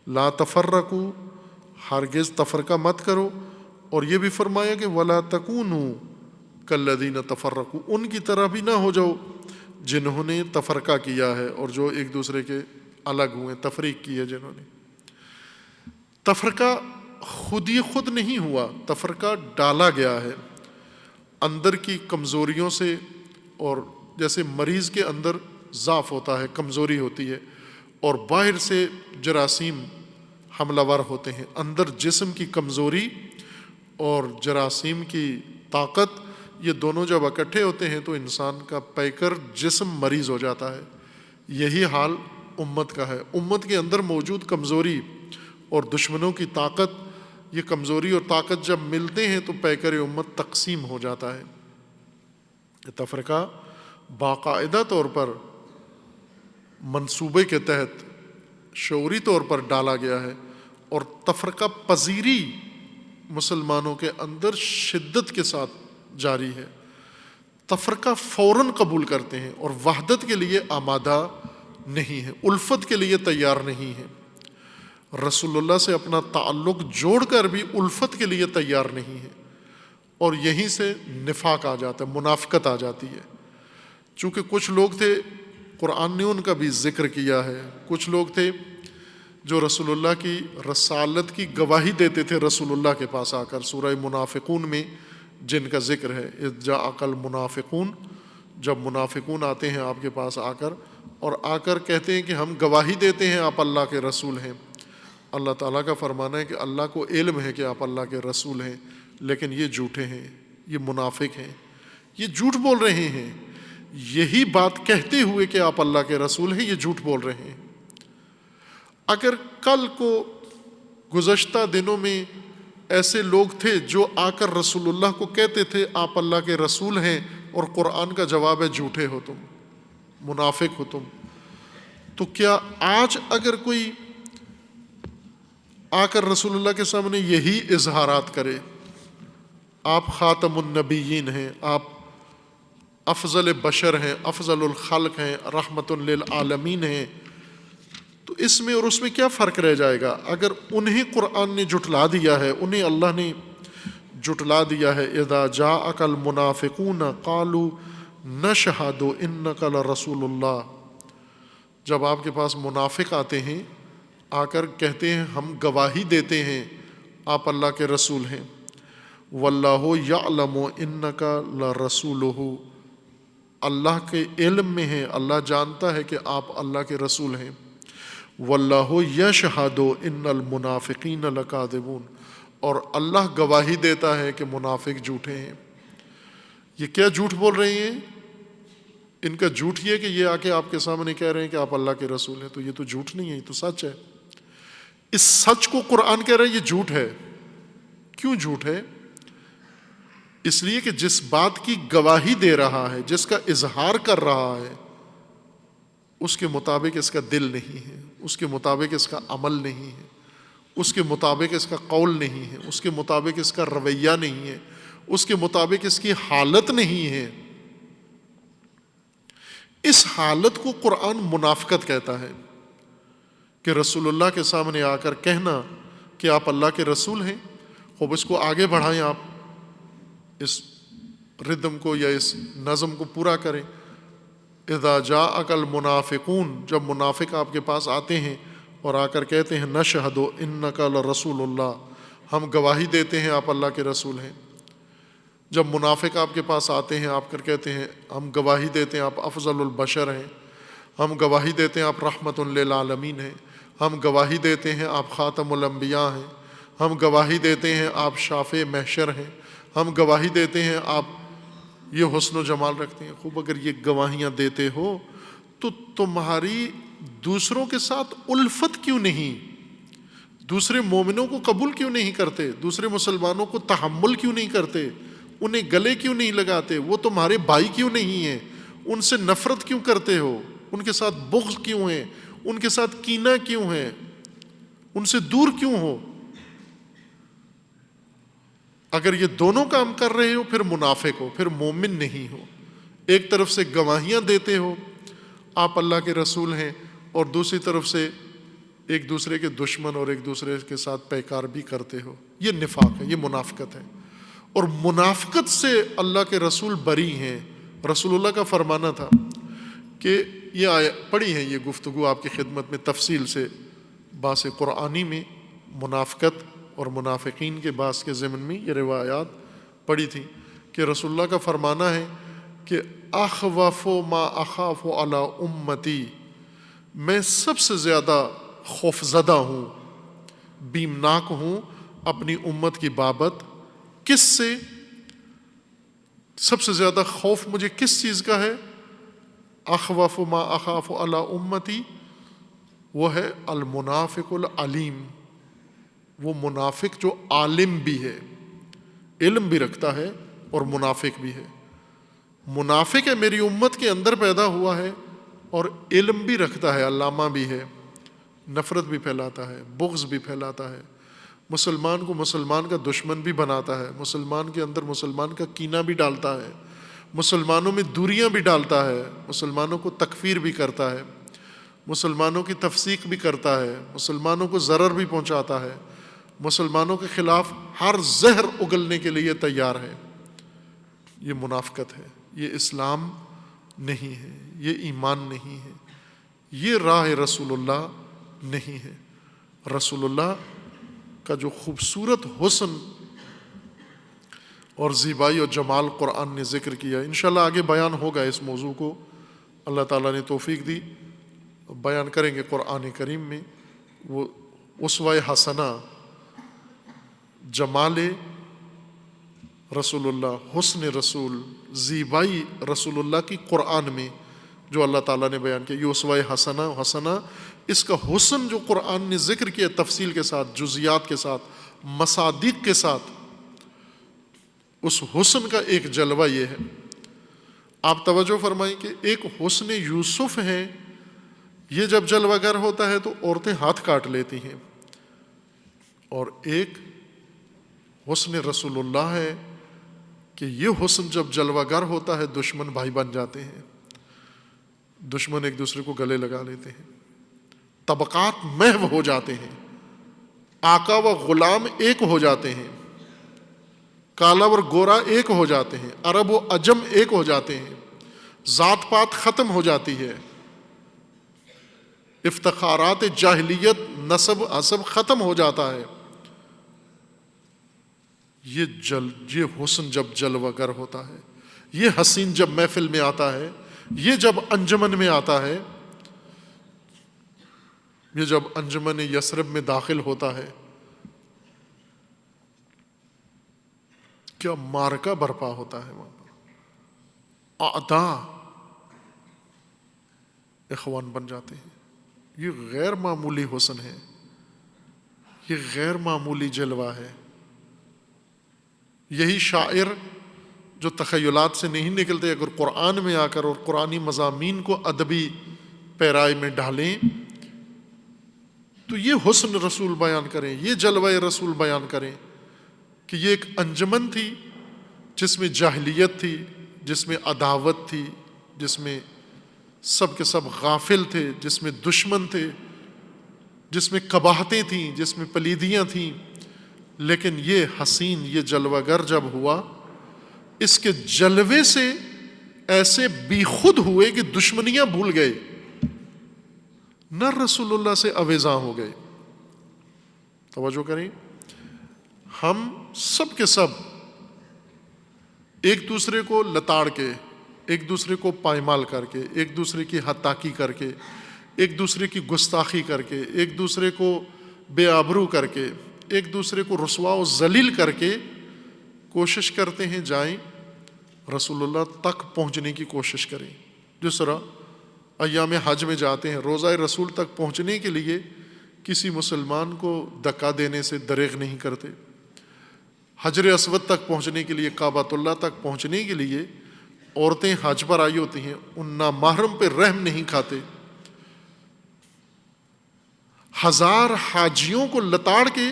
لا تفرقوا، ہرگز تفرقہ مت کرو، اور یہ بھی فرمایا کہ ولا تکونوا کالذین تفرقوا، ان کی طرح بھی نہ ہو جاؤ جنہوں نے تفرقہ کیا ہے اور جو ایک دوسرے کے الگ ہوئے، تفریق کی ہے جنہوں نے۔ تفرقہ خود ہی خود نہیں ہوا، تفرقہ ڈالا گیا ہے اندر کی کمزوریوں سے، اور جیسے مریض کے اندر ضعف ہوتا ہے، کمزوری ہوتی ہے، اور باہر سے جراثیم حملہ ور ہوتے ہیں، اندر جسم کی کمزوری اور جراثیم کی طاقت، یہ دونوں جب اکٹھے ہوتے ہیں تو انسان کا پیکر جسم مریض ہو جاتا ہے۔ یہی حال امت کا ہے، امت کے اندر موجود کمزوری اور دشمنوں کی طاقت، یہ کمزوری اور طاقت جب ملتے ہیں تو پیکر امت تقسیم ہو جاتا ہے۔ تفرقہ باقاعدہ طور پر منصوبے کے تحت شعوری طور پر ڈالا گیا ہے، اور تفرقہ پذیری مسلمانوں کے اندر شدت کے ساتھ جاری ہے۔ تفرقہ فوراً قبول کرتے ہیں اور وحدت کے لیے آمادہ نہیں ہے، الفت کے لیے تیار نہیں ہے، رسول اللہ سے اپنا تعلق جوڑ کر بھی الفت کے لیے تیار نہیں ہے، اور یہیں سے نفاق آ جاتا ہے، منافقت آ جاتی ہے۔ چونکہ کچھ لوگ تھے، قرآن نے ان کا بھی ذکر کیا ہے، کچھ لوگ تھے جو رسول اللہ کی رسالت کی گواہی دیتے تھے رسول اللہ کے پاس آ کر، سورہ منافقون میں جن کا ذکر ہے، اذ جاءک المنافقون، جب منافقون آتے ہیں آپ کے پاس آ کر کہتے ہیں کہ ہم گواہی دیتے ہیں آپ اللہ کے رسول ہیں۔ اللہ تعالیٰ کا فرمانا ہے کہ اللہ کو علم ہے کہ آپ اللہ کے رسول ہیں، لیکن یہ جھوٹے ہیں، یہ منافق ہیں، یہ جھوٹ بول رہے ہیں، یہی بات کہتے ہوئے کہ آپ اللہ کے رسول ہیں، یہ جھوٹ بول رہے ہیں۔ اگر کل کو گزشتہ دنوں میں ایسے لوگ تھے جو آ کر رسول اللہ کو کہتے تھے آپ اللہ کے رسول ہیں، اور قرآن کا جواب ہے جھوٹے ہو تم، منافق ہو تم. تو کیا آج اگر کوئی آ کر رسول اللہ کے سامنے یہی اظہارات کرے، آپ خاتم النبیین ہیں، آپ افضل بشر ہیں، افضل الخلق ہیں، رحمت للعالمین ہیں، تو اس میں اور اس میں کیا فرق رہ جائے گا؟ اگر انہیں قرآن نے جھٹلا دیا ہے، انہیں اللہ نے جھٹلا دیا ہے، اذا جاءک المنافقون قالوا نشہد انک لرسول اللہ، جب آپ کے پاس منافق آتے ہیں آ کر کہتے ہیں ہم گواہی دیتے ہیں آپ اللہ کے رسول ہیں، واللہ یعلم انک لرسولہ، اللہ کے علم میں ہے، اللہ جانتا ہے کہ آپ اللہ کے رسول ہیں، واللہ یشہد ان المنافقین لکاذبون، اور اللہ گواہی دیتا ہے کہ منافق جھوٹے ہیں. یہ کیا جھوٹ بول رہے ہیں؟ ان کا جھوٹ یہ کہ یہ آ کے آپ کے سامنے کہہ رہے ہیں کہ آپ اللہ کے رسول ہیں. تو یہ تو جھوٹ نہیں ہے، یہ تو سچ ہے. اس سچ کو قرآن کہہ رہا ہے یہ جھوٹ ہے. کیوں جھوٹ ہے؟ اس لیے کہ جس بات کی گواہی دے رہا ہے، جس کا اظہار کر رہا ہے، اس کے مطابق اس کا دل نہیں ہے، اس کے مطابق اس کا عمل نہیں ہے، اس کے مطابق اس کا قول نہیں ہے، اس کے مطابق اس کا رویہ نہیں ہے، اس کے مطابق اس کی حالت نہیں ہے. اس حالت کو قرآن منافقت کہتا ہے کہ رسول اللہ کے سامنے آ کر کہنا کہ آپ اللہ کے رسول ہیں. خوب اس کو آگے بڑھائیں، آپ اس ردم کو یا اس نظم کو پورا کریں. اذا جاءک المنافقون، جب منافق آپ کے پاس آتے ہیں اور آ کر کہتے ہیں نشہد انک لرسول اللہ، ہم گواہی دیتے ہیں آپ اللہ کے رسول ہیں. جب منافق آپ کے پاس آتے ہیں آپ کر کہتے ہیں ہم گواہی دیتے ہیں آپ افضل البشر ہیں، ہم گواہی دیتے ہیں آپ رحمت للعالمین ہیں، ہم گواہی دیتے ہیں آپ خاتم الانبیاء ہیں، ہم گواہی دیتے ہیں آپ شافع محشر ہیں، ہم گواہی دیتے ہیں آپ یہ حسن و جمال رکھتے ہیں. خوب اگر یہ گواہیاں دیتے ہو تو تمہاری دوسروں کے ساتھ الفت کیوں نہیں؟ دوسرے مومنوں کو قبول کیوں نہیں کرتے؟ دوسرے مسلمانوں کو تحمل کیوں نہیں کرتے؟ انہیں گلے کیوں نہیں لگاتے؟ وہ تمہارے بھائی کیوں نہیں ہیں؟ ان سے نفرت کیوں کرتے ہو؟ ان کے ساتھ بغض کیوں ہے؟ ان کے ساتھ کینہ کیوں ہے؟ ان سے دور کیوں ہو؟ اگر یہ دونوں کام کر رہے ہو پھر منافق ہو، پھر مومن نہیں ہو. ایک طرف سے گواہیاں دیتے ہو آپ اللہ کے رسول ہیں، اور دوسری طرف سے ایک دوسرے کے دشمن اور ایک دوسرے کے ساتھ پیکار بھی کرتے ہو. یہ نفاق ہے، یہ منافقت ہے. اور منافقت سے اللہ کے رسول بری ہیں. رسول اللہ کا فرمانا تھا کہ یہ پڑھی ہے یہ گفتگو آپ کی خدمت میں تفصیل سے باس قرآنی میں، منافقت اور منافقین کے باس کے ضمن میں یہ روایات پڑھی تھی کہ رسول اللہ کا فرمانا ہے کہ اخوف ما اخاف علی امتی، میں سب سے زیادہ خوف زدہ ہوں، بیمناک ہوں اپنی امت کی بابت. کس سے؟ سب سے زیادہ خوف مجھے کس چیز کا ہے؟ اخوف ما اخاف علی امتی، وہ ہے المنافق العلیم، وہ منافق جو عالم بھی ہے، علم بھی رکھتا ہے اور منافق بھی ہے. منافق ہے میری امت کے اندر پیدا ہوا ہے اور علم بھی رکھتا ہے، علامہ بھی ہے، نفرت بھی پھیلاتا ہے، بغض بھی پھیلاتا ہے، مسلمان کو مسلمان کا دشمن بھی بناتا ہے، مسلمان کے اندر مسلمان کا کینہ بھی ڈالتا ہے، مسلمانوں میں دوریاں بھی ڈالتا ہے، مسلمانوں کو تکفیر بھی کرتا ہے، مسلمانوں کی تفسیق بھی کرتا ہے، مسلمانوں کو ضرر بھی پہنچاتا ہے، مسلمانوں کے خلاف ہر زہر اگلنے کے لیے تیار ہے. یہ منافقت ہے، یہ اسلام نہیں ہے، یہ ایمان نہیں ہے، یہ راہ رسول اللہ نہیں ہے. رسول اللہ کا جو خوبصورت حسن اور زیبائی اور جمال قرآن نے ذکر کیا، انشاءاللہ آگے بیان ہوگا اس موضوع کو، اللہ تعالیٰ نے توفیق دی، بیان کریں گے قرآن کریم میں. وہ اسوہ حسنہ، جمال رسول اللہ، حسن رسول، زیبائی رسول اللہ کی قرآن میں جو اللہ تعالیٰ نے بیان کیا، یہ اسوہ حسنہ، اس کا حسن جو قرآن نے ذکر کیا تفصیل کے ساتھ، جزیات کے ساتھ، مصادیق کے ساتھ، اس حسن کا ایک جلوہ یہ ہے. آپ توجہ فرمائیں کہ ایک حسن یوسف ہے، یہ جب جلوہ گر ہوتا ہے تو عورتیں ہاتھ کاٹ لیتی ہیں، اور ایک حسن رسول اللہ ہے کہ یہ حسن جب جلوہ گر ہوتا ہے دشمن بھائی بن جاتے ہیں، دشمن ایک دوسرے کو گلے لگا لیتے ہیں، طبقات محو ہو جاتے ہیں، آقا و غلام ایک ہو جاتے ہیں، کالا اور گورا ایک ہو جاتے ہیں، عرب و عجم ایک ہو جاتے ہیں، ذات پات ختم ہو جاتی ہے، افتخارات جاہلیت نسب عصب ختم ہو جاتا ہے۔ یہ حسن جب جلوہ گر ہوتا ہے، یہ حسین جب محفل میں آتا ہے، یہ جب انجمن میں آتا ہے، یہ جب انجمن یثرب میں داخل ہوتا ہے، کیا معرکہ برپا ہوتا ہے وہاں پر، اعداء اخوان بن جاتے ہیں۔ یہ غیر معمولی حسن ہے، یہ غیر معمولی جلوہ ہے۔ یہی شاعر جو تخیلات سے نہیں نکلتے، اگر قرآن میں آ کر اور قرآنی مضامین کو ادبی پیرائی میں ڈالیں تو یہ حسن رسول بیان کریں، یہ جلوہ رسول بیان کریں کہ یہ ایک انجمن تھی جس میں جاہلیت تھی، جس میں عداوت تھی، جس میں سب کے سب غافل تھے، جس میں دشمن تھے، جس میں قباحتیں تھیں، جس میں پلیدیاں تھیں، لیکن یہ حسین، یہ جلوہ گر جب ہوا، اس کے جلوے سے ایسے بی خود ہوئے کہ دشمنیاں بھول گئے، نہ رسول اللہ سے اویزاں ہو گئے۔ توجہ کریں، ہم سب کے سب ایک دوسرے کو لتاڑ کے، ایک دوسرے کو پائمال کر کے، ایک دوسرے کی حتاکی کر کے، ایک دوسرے کی گستاخی کر کے، ایک دوسرے کو بے آبرو کر کے، ایک دوسرے کو رسوا و ذلیل کر کے کوشش کرتے ہیں جائیں رسول اللہ تک پہنچنے کی کوشش کریں۔ جس طرح ایام حج میں جاتے ہیں، روضہ رسول تک پہنچنے کے لیے کسی مسلمان کو دھکا دینے سے دریغ نہیں کرتے، حجر اسود تک پہنچنے کے لیے، کعبۃ اللہ تک پہنچنے کے لیے عورتیں حج پر آئی ہوتی ہیں، ان نامحرم پہ رحم نہیں کھاتے، ہزار حاجیوں کو لتاڑ کے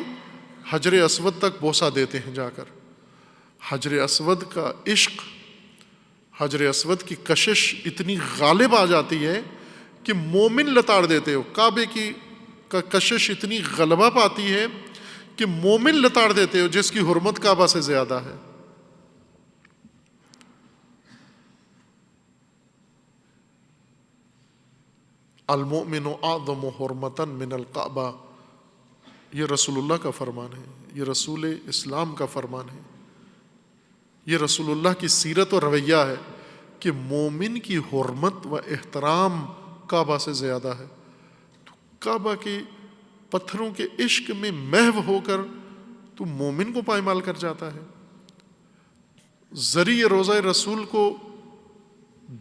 حجر اسود تک بوسہ دیتے ہیں جا کر۔ حجر اسود کا عشق، حجر اسود کی کشش اتنی غالب آ جاتی ہے کہ مومن لتاڑ دیتے ہو، کعبے کی کشش اتنی غلبہ پاتی ہے کہ مومن لتاڑ دیتے ہو جس کی حرمت کعبہ سے زیادہ ہے۔ المؤمن اعظم حرمتا من الکعبہ، یہ رسول اللہ کا فرمان ہے، یہ رسول اسلام کا فرمان ہے، یہ رسول اللہ کی سیرت و رویہ ہے کہ مومن کی حرمت و احترام کعبہ سے زیادہ ہے۔ تو کعبہ کے پتھروں کے عشق میں محو ہو کر تو مومن کو پائمال کر جاتا ہے، ذریعہ روضہ رسول کو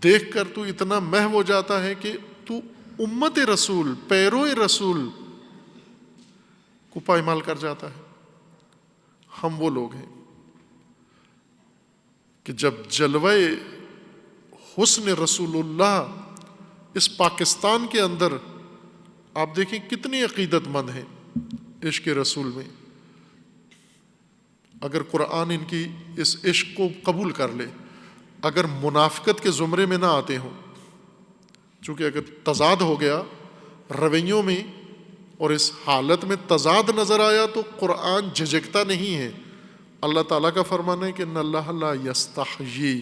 دیکھ کر تو اتنا محو ہو جاتا ہے کہ تو امت رسول، پیرو رسول کو پائمال کر جاتا ہے۔ ہم وہ لوگ ہیں کہ جب جلوہ حسن رسول اللہ اس پاکستان کے اندر، آپ دیکھیں کتنے عقیدت مند ہیں عشق رسول میں، اگر قرآن ان کی اس عشق کو قبول کر لے، اگر منافقت کے زمرے میں نہ آتے ہوں، چونکہ اگر تضاد ہو گیا رویوں میں اور اس حالت میں تضاد نظر آیا تو قرآن جھجکتا نہیں ہے۔ اللہ تعالیٰ کا فرمان ہے کہ ان اللہ لا یستحیی،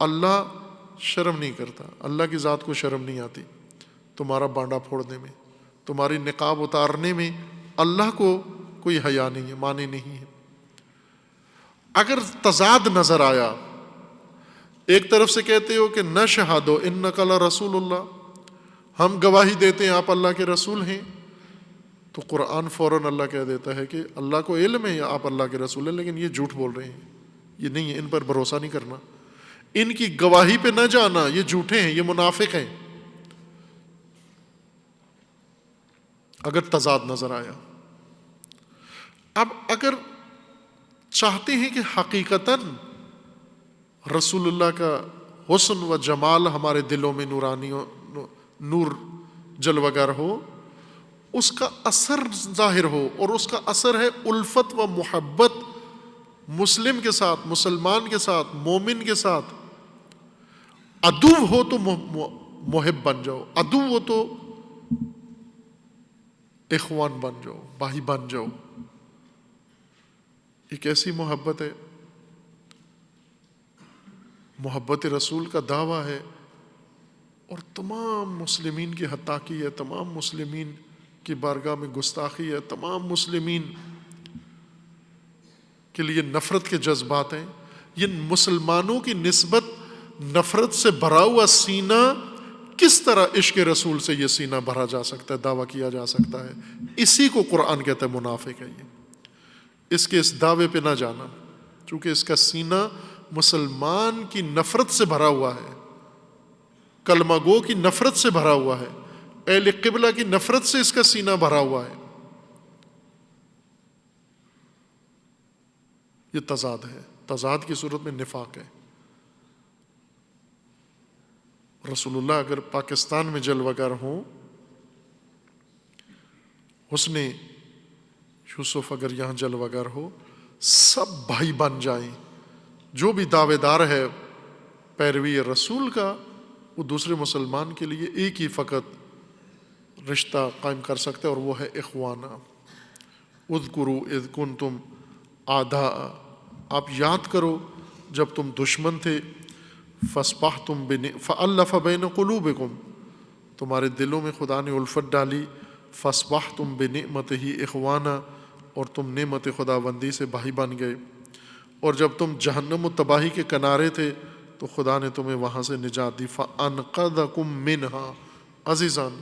اللہ شرم نہیں کرتا، اللہ کی ذات کو شرم نہیں آتی تمہارا بانڈا پھوڑنے میں، تمہاری نقاب اتارنے میں اللہ کو کوئی حیا نہیں ہے، معنی نہیں ہے۔ اگر تضاد نظر آیا، ایک طرف سے کہتے ہو کہ نشہد انک لرسول اللہ، ہم گواہی دیتے ہیں آپ اللہ کے رسول ہیں، تو قرآن فوراً اللہ کہہ دیتا ہے کہ اللہ کو علم ہے آپ اللہ کے رسول ہیں، لیکن یہ جھوٹ بول رہے ہیں، یہ نہیں ہے، ان پر بھروسہ نہیں کرنا، ان کی گواہی پہ نہ جانا، یہ جھوٹے ہیں، یہ منافق ہیں۔ اگر تضاد نظر آیا، اب اگر چاہتے ہیں کہ حقیقتاً رسول اللہ کا حسن و جمال ہمارے دلوں میں نور جلوگر ہو، اس کا اثر ظاہر ہو، اور اس کا اثر ہے الفت و محبت مسلم کے ساتھ، مسلمان کے ساتھ، مومن کے ساتھ۔ عدو ہو تو محب بن جاؤ، عدو ہو تو اخوان بن جاؤ، بھائی بن جاؤ۔ ایک ایسی محبت ہے، محبت رسول کا دعویٰ ہے، اور تمام مسلمین کی ہتاکی ہے، تمام مسلمین کی بارگاہ میں گستاخی ہے، تمام مسلمین کے لیے نفرت کے جذبات ہیں۔ یہ مسلمانوں کی نسبت نفرت سے بھرا ہوا سینہ، کس طرح عشق رسول سے یہ سینہ بھرا جا سکتا ہے، دعویٰ کیا جا سکتا ہے؟ اسی کو قرآن کہتا ہے منافق ہے۔ یہ اس کے اس دعوے پہ نہ جانا، چونکہ اس کا سینہ مسلمان کی نفرت سے بھرا ہوا ہے، کلمہ گو کی نفرت سے بھرا ہوا ہے، اہل قبلہ کی نفرت سے اس کا سینہ بھرا ہوا ہے۔ یہ تضاد ہے، تضاد کی صورت میں نفاق ہے۔ رسول اللہ اگر پاکستان میں جلوہ گر ہوں، حسن یوسف اگر یہاں جلوہ گر ہو، سب بھائی بن جائیں، جو بھی دعوے دار ہے پیروی رسول کا، وہ دوسرے مسلمان کے لیے ایک ہی فقط رشتہ قائم کر سکتے، اور وہ ہے اخوانا۔ اذکروا اذ کنتم اعداء، آپ یاد کرو جب تم دشمن تھے، فألف بین قلوبکم، تمہارے دلوں میں خدا نے الفت ڈالی، فاصبحتم بنعمتہ اخوانا، اور تم نعمت خداوندی سے بھائی بن گئے۔ اور جب تم جہنم و تباہی کے کنارے تھے تو خدا نے تمہیں وہاں سے نجات دی، فانقذکم منہا۔ عزیزان،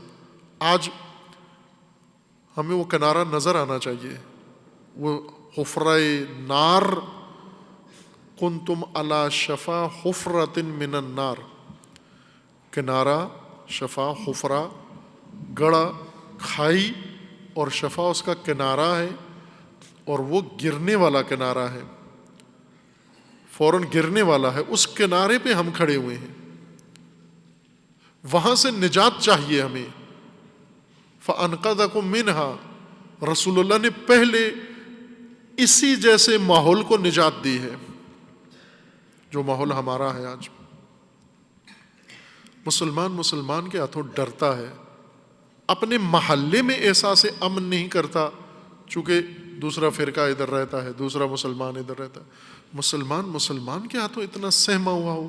آج ہمیں وہ کنارہ نظر آنا چاہیے، وہ حفرہ نار، کنتم علی شفا حفرۃ من النار، کنارہ، شفا، حفرہ، گڑھا، کھائی، اور شفا اس کا کنارہ ہے، اور وہ گرنے والا کنارہ ہے، فوراً گرنے والا ہے، اس کنارے پہ ہم کھڑے ہوئے ہیں، وہاں سے نجات چاہیے ہمیں۔ فَأَنْقَذَكُم مِّنْهَا، رسول اللہ نے پہلے اسی جیسے ماحول کو نجات دی ہے جو ماحول ہمارا ہے آج۔ مسلمان کے ہاتھوں ڈرتا ہے، اپنے محلے میں احساس امن نہیں کرتا، چونکہ دوسرا فرقہ ادھر رہتا ہے، دوسرا مسلمان ادھر رہتا ہے۔ مسلمان کے ہاتھوں اتنا سہما ہوا ہو،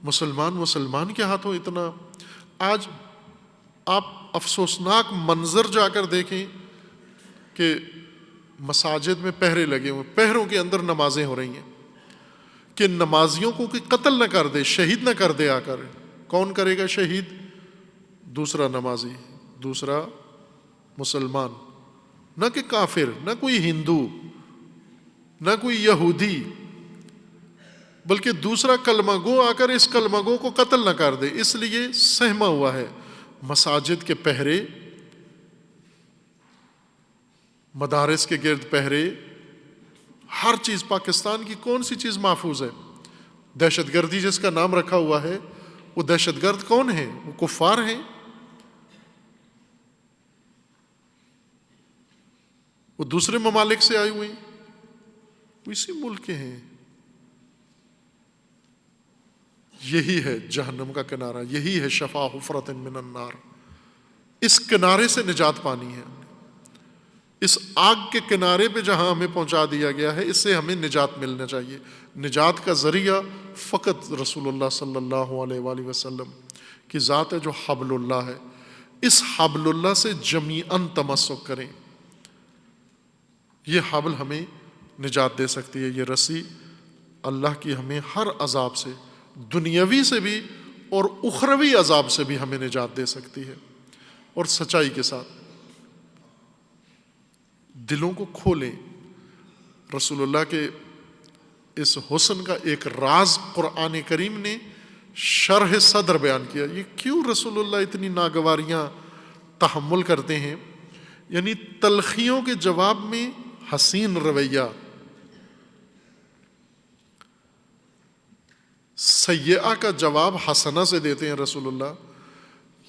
مسلمان کے ہاتھوں اتنا۔ آج آپ افسوسناک منظر جا کر دیکھیں کہ مساجد میں پہرے لگے ہوئے، پہروں کے اندر نمازیں ہو رہی ہیں کہ نمازیوں کو کوئی قتل نہ کر دے، شہید نہ کر دے آ کر۔ کون کرے گا شہید؟ دوسرا نمازی، دوسرا مسلمان، نہ کہ کافر، نہ کوئی ہندو، نہ کوئی یہودی، بلکہ دوسرا کلمہ گو آ کر اس کلمہ گو کو قتل نہ کر دے، اس لیے سہما ہوا ہے۔ مساجد کے پہرے، مدارس کے گرد پہرے، ہر چیز۔ پاکستان کی کون سی چیز محفوظ ہے؟ دہشت گردی جس کا نام رکھا ہوا ہے، وہ دہشت گرد کون ہیں؟ وہ کفار ہیں، وہ دوسرے ممالک سے آئے ہوئے ہیں، وہ اسی ملک کے ہیں۔ یہی ہے جہنم کا کنارہ، یہی ہے شفا حفرۃ من النار۔ اس کنارے سے نجات پانی ہے، اس آگ کے کنارے پہ جہاں ہمیں پہنچا دیا گیا ہے، اس سے ہمیں نجات ملنا چاہیے۔ نجات کا ذریعہ فقط رسول اللہ صلی اللہ علیہ وآلہ وسلم کی ذات ہے جو حبل اللہ ہے۔ اس حبل اللہ سے جمیعاً تمسک کریں، یہ حبل ہمیں نجات دے سکتی ہے، یہ رسی اللہ کی ہمیں ہر عذاب سے، دنیاوی سے بھی اور اخروی عذاب سے بھی ہمیں نجات دے سکتی ہے۔ اور سچائی کے ساتھ دلوں کو کھولیں۔ رسول اللہ کے اس حسن کا ایک راز قرآن کریم نے شرح صدر بیان کیا۔ یہ کیوں رسول اللہ اتنی ناگواریاں تحمل کرتے ہیں؟ یعنی تلخیوں کے جواب میں حسین رویہ، سیئہ کا جواب حسنہ سے دیتے ہیں رسول اللہ.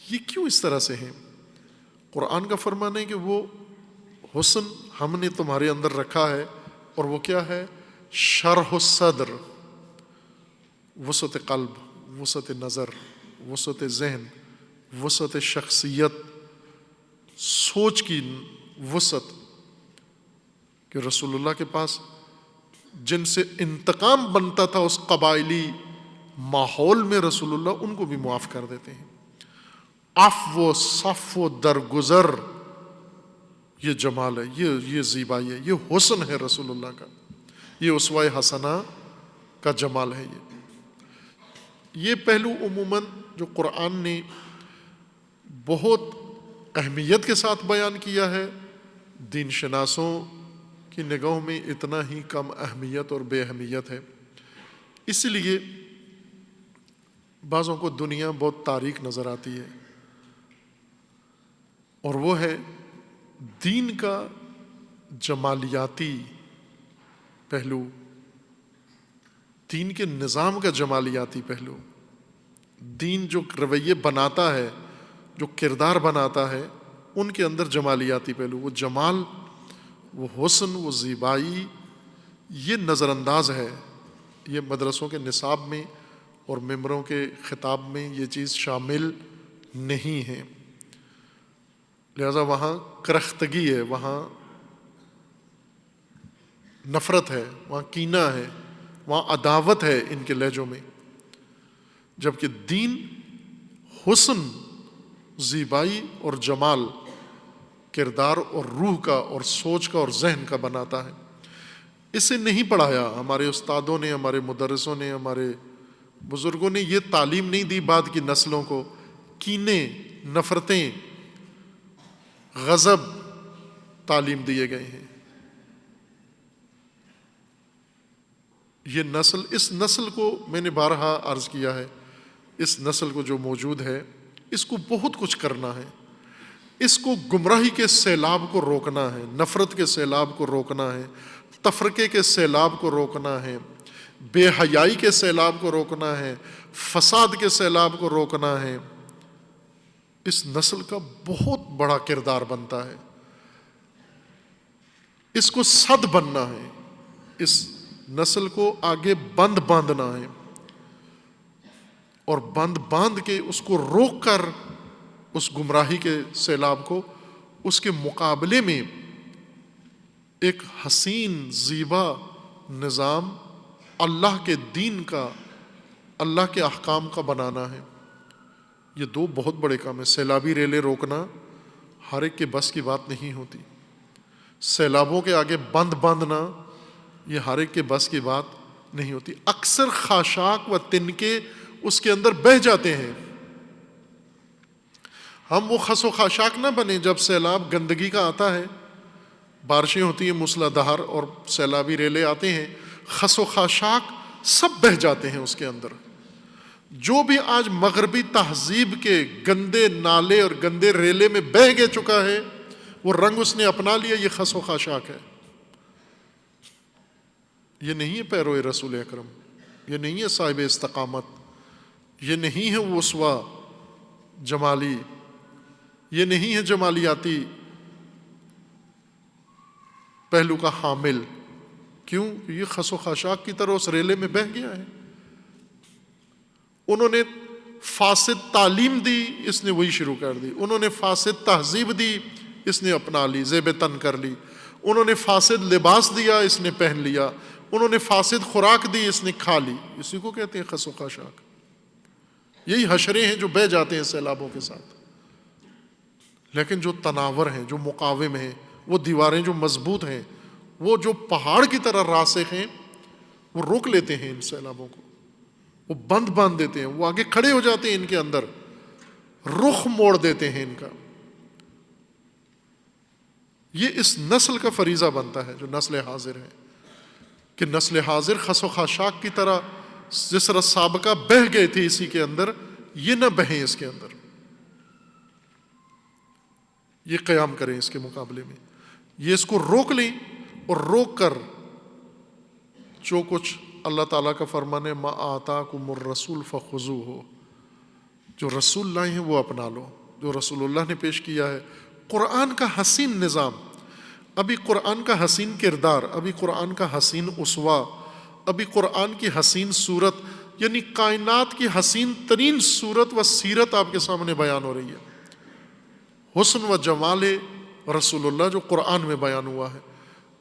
یہ کیوں اس طرح سے ہیں؟ قرآن کا فرمان ہے کہ وہ حسن ہم نے تمہارے اندر رکھا ہے، اور وہ کیا ہے؟ شرح الصدر، وسعت قلب، وسعت نظر، وسعت ذہن، وسعت شخصیت، سوچ کی وسعت. کہ رسول اللہ کے پاس جن سے انتقام بنتا تھا اس قبائلی ماحول میں، رسول اللہ ان کو بھی معاف کر دیتے ہیں. عفو و صف و درگزر، یہ جمال ہے، یہ زیبائی ہے، یہ حسن ہے رسول اللہ کا، یہ اسوہ حسنہ کا جمال ہے. یہ پہلو عموماً جو قرآن نے بہت اہمیت کے ساتھ بیان کیا ہے، دین شناسوں کی نگاہوں میں اتنا ہی کم اہمیت اور بے اہمیت ہے. اس لیے بعضوں کو دنیا بہت تاریک نظر آتی ہے، اور وہ ہے دین کا جمالیاتی پہلو، دین کے نظام کا جمالیاتی پہلو. دین جو رویے بناتا ہے، جو کردار بناتا ہے، ان کے اندر جمالیاتی پہلو، وہ جمال، وہ حسن، وہ زیبائی، یہ نظر انداز ہے. یہ مدرسوں کے نصاب میں اور ممبروں کے خطاب میں یہ چیز شامل نہیں ہے. لہذا وہاں کرختگی ہے، وہاں نفرت ہے، وہاں کینہ ہے، وہاں عداوت ہے ان کے لہجوں میں. جبکہ دین حسن، زیبائی اور جمال، کردار اور روح کا اور سوچ کا اور ذہن کا بناتا ہے. اسے نہیں پڑھایا ہمارے استادوں نے، ہمارے مدرسوں نے، ہمارے بزرگوں نے یہ تعلیم نہیں دی بعد کی نسلوں کو. کینے، نفرتیں، غضب تعلیم دیے گئے ہیں. یہ نسل، اس نسل کو میں نے بارہا عرض کیا ہے، اس نسل کو جو موجود ہے اس کو بہت کچھ کرنا ہے. اس کو گمراہی کے سیلاب کو روکنا ہے، نفرت کے سیلاب کو روکنا ہے، تفرقے کے سیلاب کو روکنا ہے، بے حیائی کے سیلاب کو روکنا ہے، فساد کے سیلاب کو روکنا ہے. اس نسل کا بہت بڑا کردار بنتا ہے. اس کو صد بننا ہے، اس نسل کو آگے بند باندھنا ہے، اور بند باندھ کے اس کو روک کر اس گمراہی کے سیلاب کو، اس کے مقابلے میں ایک حسین زیبا نظام اللہ کے دین کا، اللہ کے احکام کا بنانا ہے. یہ دو بہت بڑے کام ہیں. سیلابی ریلیں روکنا ہر ایک کے بس کی بات نہیں ہوتی. سیلابوں کے آگے بند باندھنا یہ ہر ایک کے بس کی بات نہیں ہوتی. اکثر خاشاک و تنکے اس کے اندر بہہ جاتے ہیں. ہم وہ خس و خاشاک نہ بنیں. جب سیلاب گندگی کا آتا ہے، بارشیں ہوتی ہیں موسلا دھار اور سیلابی ریلے آتے ہیں، خس و خاشاک سب بہہ جاتے ہیں اس کے اندر. جو بھی آج مغربی تہذیب کے گندے نالے اور گندے ریلے میں بہہ گئے چکا ہے، وہ رنگ اس نے اپنا لیا، یہ خس و خاشاک ہے. یہ نہیں ہے پیرو رسول اکرم، یہ نہیں ہے صاحب استقامت، یہ نہیں ہے وہ اسوہ جمالی، یہ نہیں ہے جمالیاتی پہلو کا حامل. کیوں؟ یہ خس و خاشاک کی طرح اس ریلے میں بہہ گیا ہے. انہوں نے فاسد تعلیم دی، اس نے وہی شروع کر دی. انہوں نے فاسد تہذیب دی، اس نے اپنا لی، زیب تن کر لی. انہوں نے فاسد لباس دیا، اس نے پہن لیا. انہوں نے فاسد خوراک دی، اس نے کھا لی. اسی کو کہتے ہیں خس و خاشاک. یہی حشرے ہیں جو بہہ جاتے ہیں سیلابوں کے ساتھ. لیکن جو تناور ہیں، جو مقاوم ہیں، وہ دیواریں جو مضبوط ہیں، وہ جو پہاڑ کی طرح راسخ ہیں، وہ روک لیتے ہیں ان سیلابوں کو، وہ بند باندھ دیتے ہیں، وہ آگے کھڑے ہو جاتے ہیں ان کے اندر، رخ موڑ دیتے ہیں ان کا. یہ اس نسل کا فریضہ بنتا ہے جو نسل حاضر ہے، کہ نسل حاضر خس و خاشاک کی طرح جس طرح سابقہ بہہ گئے تھے اسی کے اندر، یہ نہ بہیں اس کے اندر، یہ قیام کریں اس کے مقابلے میں. یہ اس کو روک لیں، اور روک کر جو کچھ اللہ تعالیٰ کا فرمان ہے ما آتاکم الرسول فخذوہ، جو رسول لائے ہیں وہ اپنا لو، جو رسول اللہ نے پیش کیا ہے۔ قرآن کا حسین نظام، ابھی قرآن کا حسین کردار، ابھی قرآن کا حسین اسوہ، ابھی قرآن کی حسین صورت، یعنی کائنات کی حسین ترین صورت و سیرت آپ کے سامنے بیان ہو رہی ہے۔ حسن و جمال رسول اللہ جو قرآن میں بیان ہوا ہے،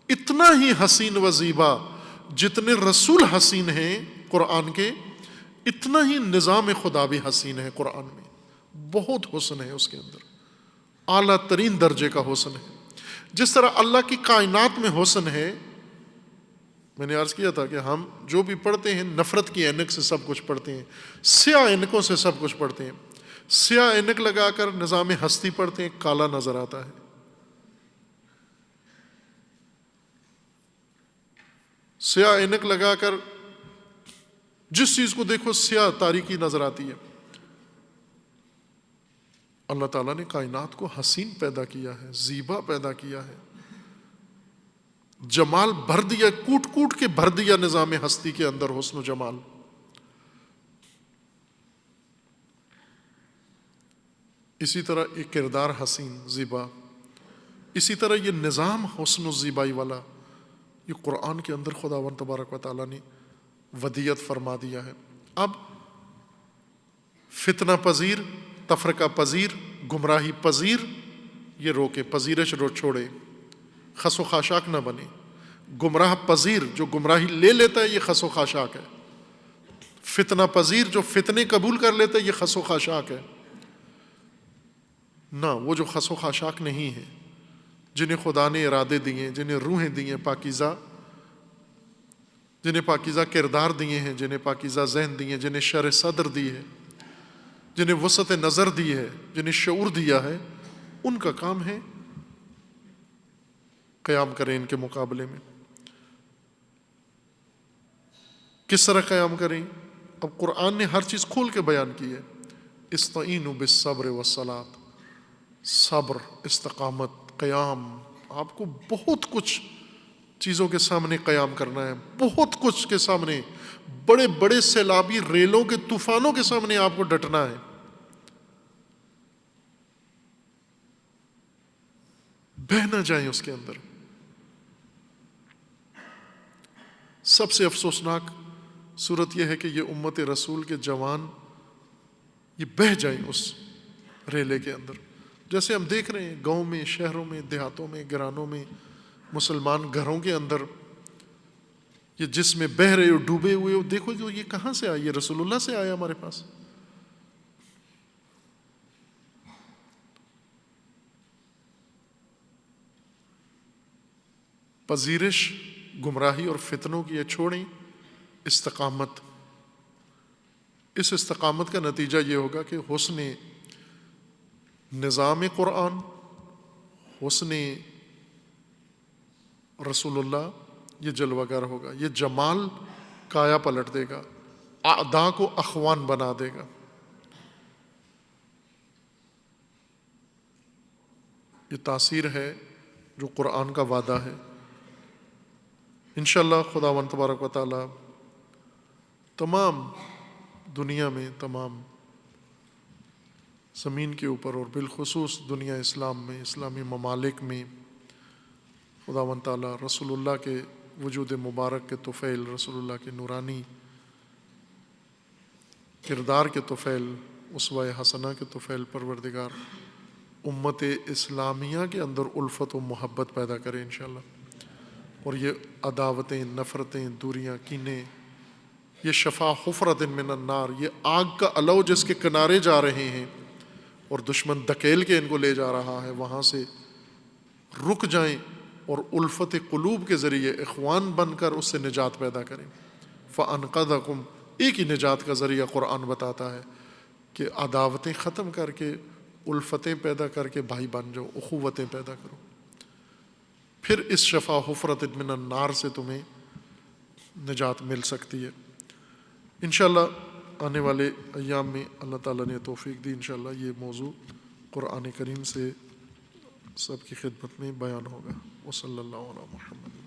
اتنا ہی حسین و زیبا جتنے رسول حسین ہیں قرآن کے، اتنا ہی نظام خدا بھی حسین ہے قرآن میں، بہت حسن ہے اس کے اندر، اعلیٰ ترین درجے کا حسن ہے۔ جس طرح اللہ کی کائنات میں حسن ہے، میں نے عرض کیا تھا کہ ہم جو بھی پڑھتے ہیں نفرت کی اینک سے سب کچھ پڑھتے ہیں، سیاہ اینکوں سے سب کچھ پڑھتے ہیں، سیاہ اینک لگا کر نظام ہستی پڑھتے ہیں، کالا نظر آتا ہے۔ سیاہ اینک لگا کر جس چیز کو دیکھو سیاہ تاریکی نظر آتی ہے۔ اللہ تعالیٰ نے کائنات کو حسین پیدا کیا ہے، زیبا پیدا کیا ہے، جمال بھر دیا، کوٹ کوٹ کے بھر دیا نظام ہستی کے اندر حسن و جمال۔ اسی طرح ایک کردار حسین زیبا، اسی طرح یہ نظام حسن و زیبائی والا، یہ قرآن کے اندر خداوند تبارک و تعالیٰ نے ودیت فرما دیا ہے۔ اب فتنہ پذیر، تفرقہ پذیر، گمراہی پذیر، یہ روکے، پذیرش رو چھوڑے، خس و خاشاک نہ بنے۔ گمراہ پذیر جو گمراہی لے لیتا ہے یہ خس و خاشاک ہے، فتنہ پذیر جو فتنے قبول کر لیتا ہے یہ خس و خاشاک ہے۔ نہ، وہ جو خس و خاشاک نہیں ہے، جنہیں خدا نے ارادے دیے، جنہیں روحیں دی ہیں پاکیزہ، جنہیں پاکیزہ کردار دیے ہیں، جنہیں پاکیزہ ذہن دیے ہیں، جنہیں شرح صدر دی ہے، جنہیں وسعت نظر دی ہے، جنہیں شعور دیا ہے، ان کا کام ہے قیام کریں ان کے مقابلے میں۔ کس طرح قیام کریں؟ اب قرآن نے ہر چیز کھول کے بیان کی ہے۔ استعینوا بالصبر والصلاۃ، صبر، استقامت، قیام، آپ کو بہت کچھ چیزوں کے سامنے قیام کرنا ہے، بہت کچھ کے سامنے، بڑے بڑے سیلابی ریلوں کے طوفانوں کے سامنے آپ کو ڈٹنا ہے۔ بہہ نہ جائیں اس کے اندر۔ سب سے افسوسناک صورت یہ ہے کہ یہ امت رسول کے جوان یہ بہہ جائیں اس ریلے کے اندر، جیسے ہم دیکھ رہے ہیں گاؤں میں، شہروں میں، دیہاتوں میں، گرانوں میں، مسلمان گھروں کے اندر یہ جس میں بہہ رہے ہو، ڈوبے ہوئے ہو، دیکھو جو یہ کہاں سے آئی؟ یہ رسول اللہ سے آیا ہمارے پاس۔ پذیرش گمراہی اور فتنوں کی یہ چھوڑیں، استقامت۔ اس استقامت کا نتیجہ یہ ہوگا کہ حسن نظام قرآن، حسن رسول اللہ یہ جلوہ گر ہوگا، یہ جمال کایا پلٹ دے گا، اعداء کو اخوان بنا دے گا۔ یہ تاثیر ہے جو قرآن کا وعدہ ہے۔ انشاءاللہ خداوند تبارک و تعالی تمام دنیا میں، تمام زمین کے اوپر، اور بالخصوص دنیا اسلام میں، اسلامی ممالک میں، خداوند تعالی رسول اللہ کے وجود مبارک کے طفیل، رسول اللہ کے نورانی کردار کے طفیل، اسوہ حسنہ کے طفیل پروردگار امت اسلامیہ کے اندر الفت و محبت پیدا کرے انشاءاللہ، اور یہ عداوتیں، نفرتیں، دوریاں، کینے، یہ شفا حفرۃ من النار، یہ آگ کا الو جس کے کنارے جا رہے ہیں اور دشمن دھکیل کے ان کو لے جا رہا ہے، وہاں سے رک جائیں اور الفت قلوب کے ذریعے اخوان بن کر اس سے نجات پیدا کریں۔ فَأَنْقَذَكُمْ، ایک ہی نجات کا ذریعہ قرآن بتاتا ہے کہ عداوتیں ختم کر کے، الفتیں پیدا کر کے بھائی بن جاؤ، اخوتیں پیدا کرو، پھر اس شفا حفرت من النار سے تمہیں نجات مل سکتی ہے۔ انشاءاللہ آنے والے ایام میں اللہ تعالیٰ نے توفیق دی، انشاءاللہ یہ موضوع قرآن کریم سے سب کی خدمت میں بیان ہوگا۔ وصلی اللہ علی محمد۔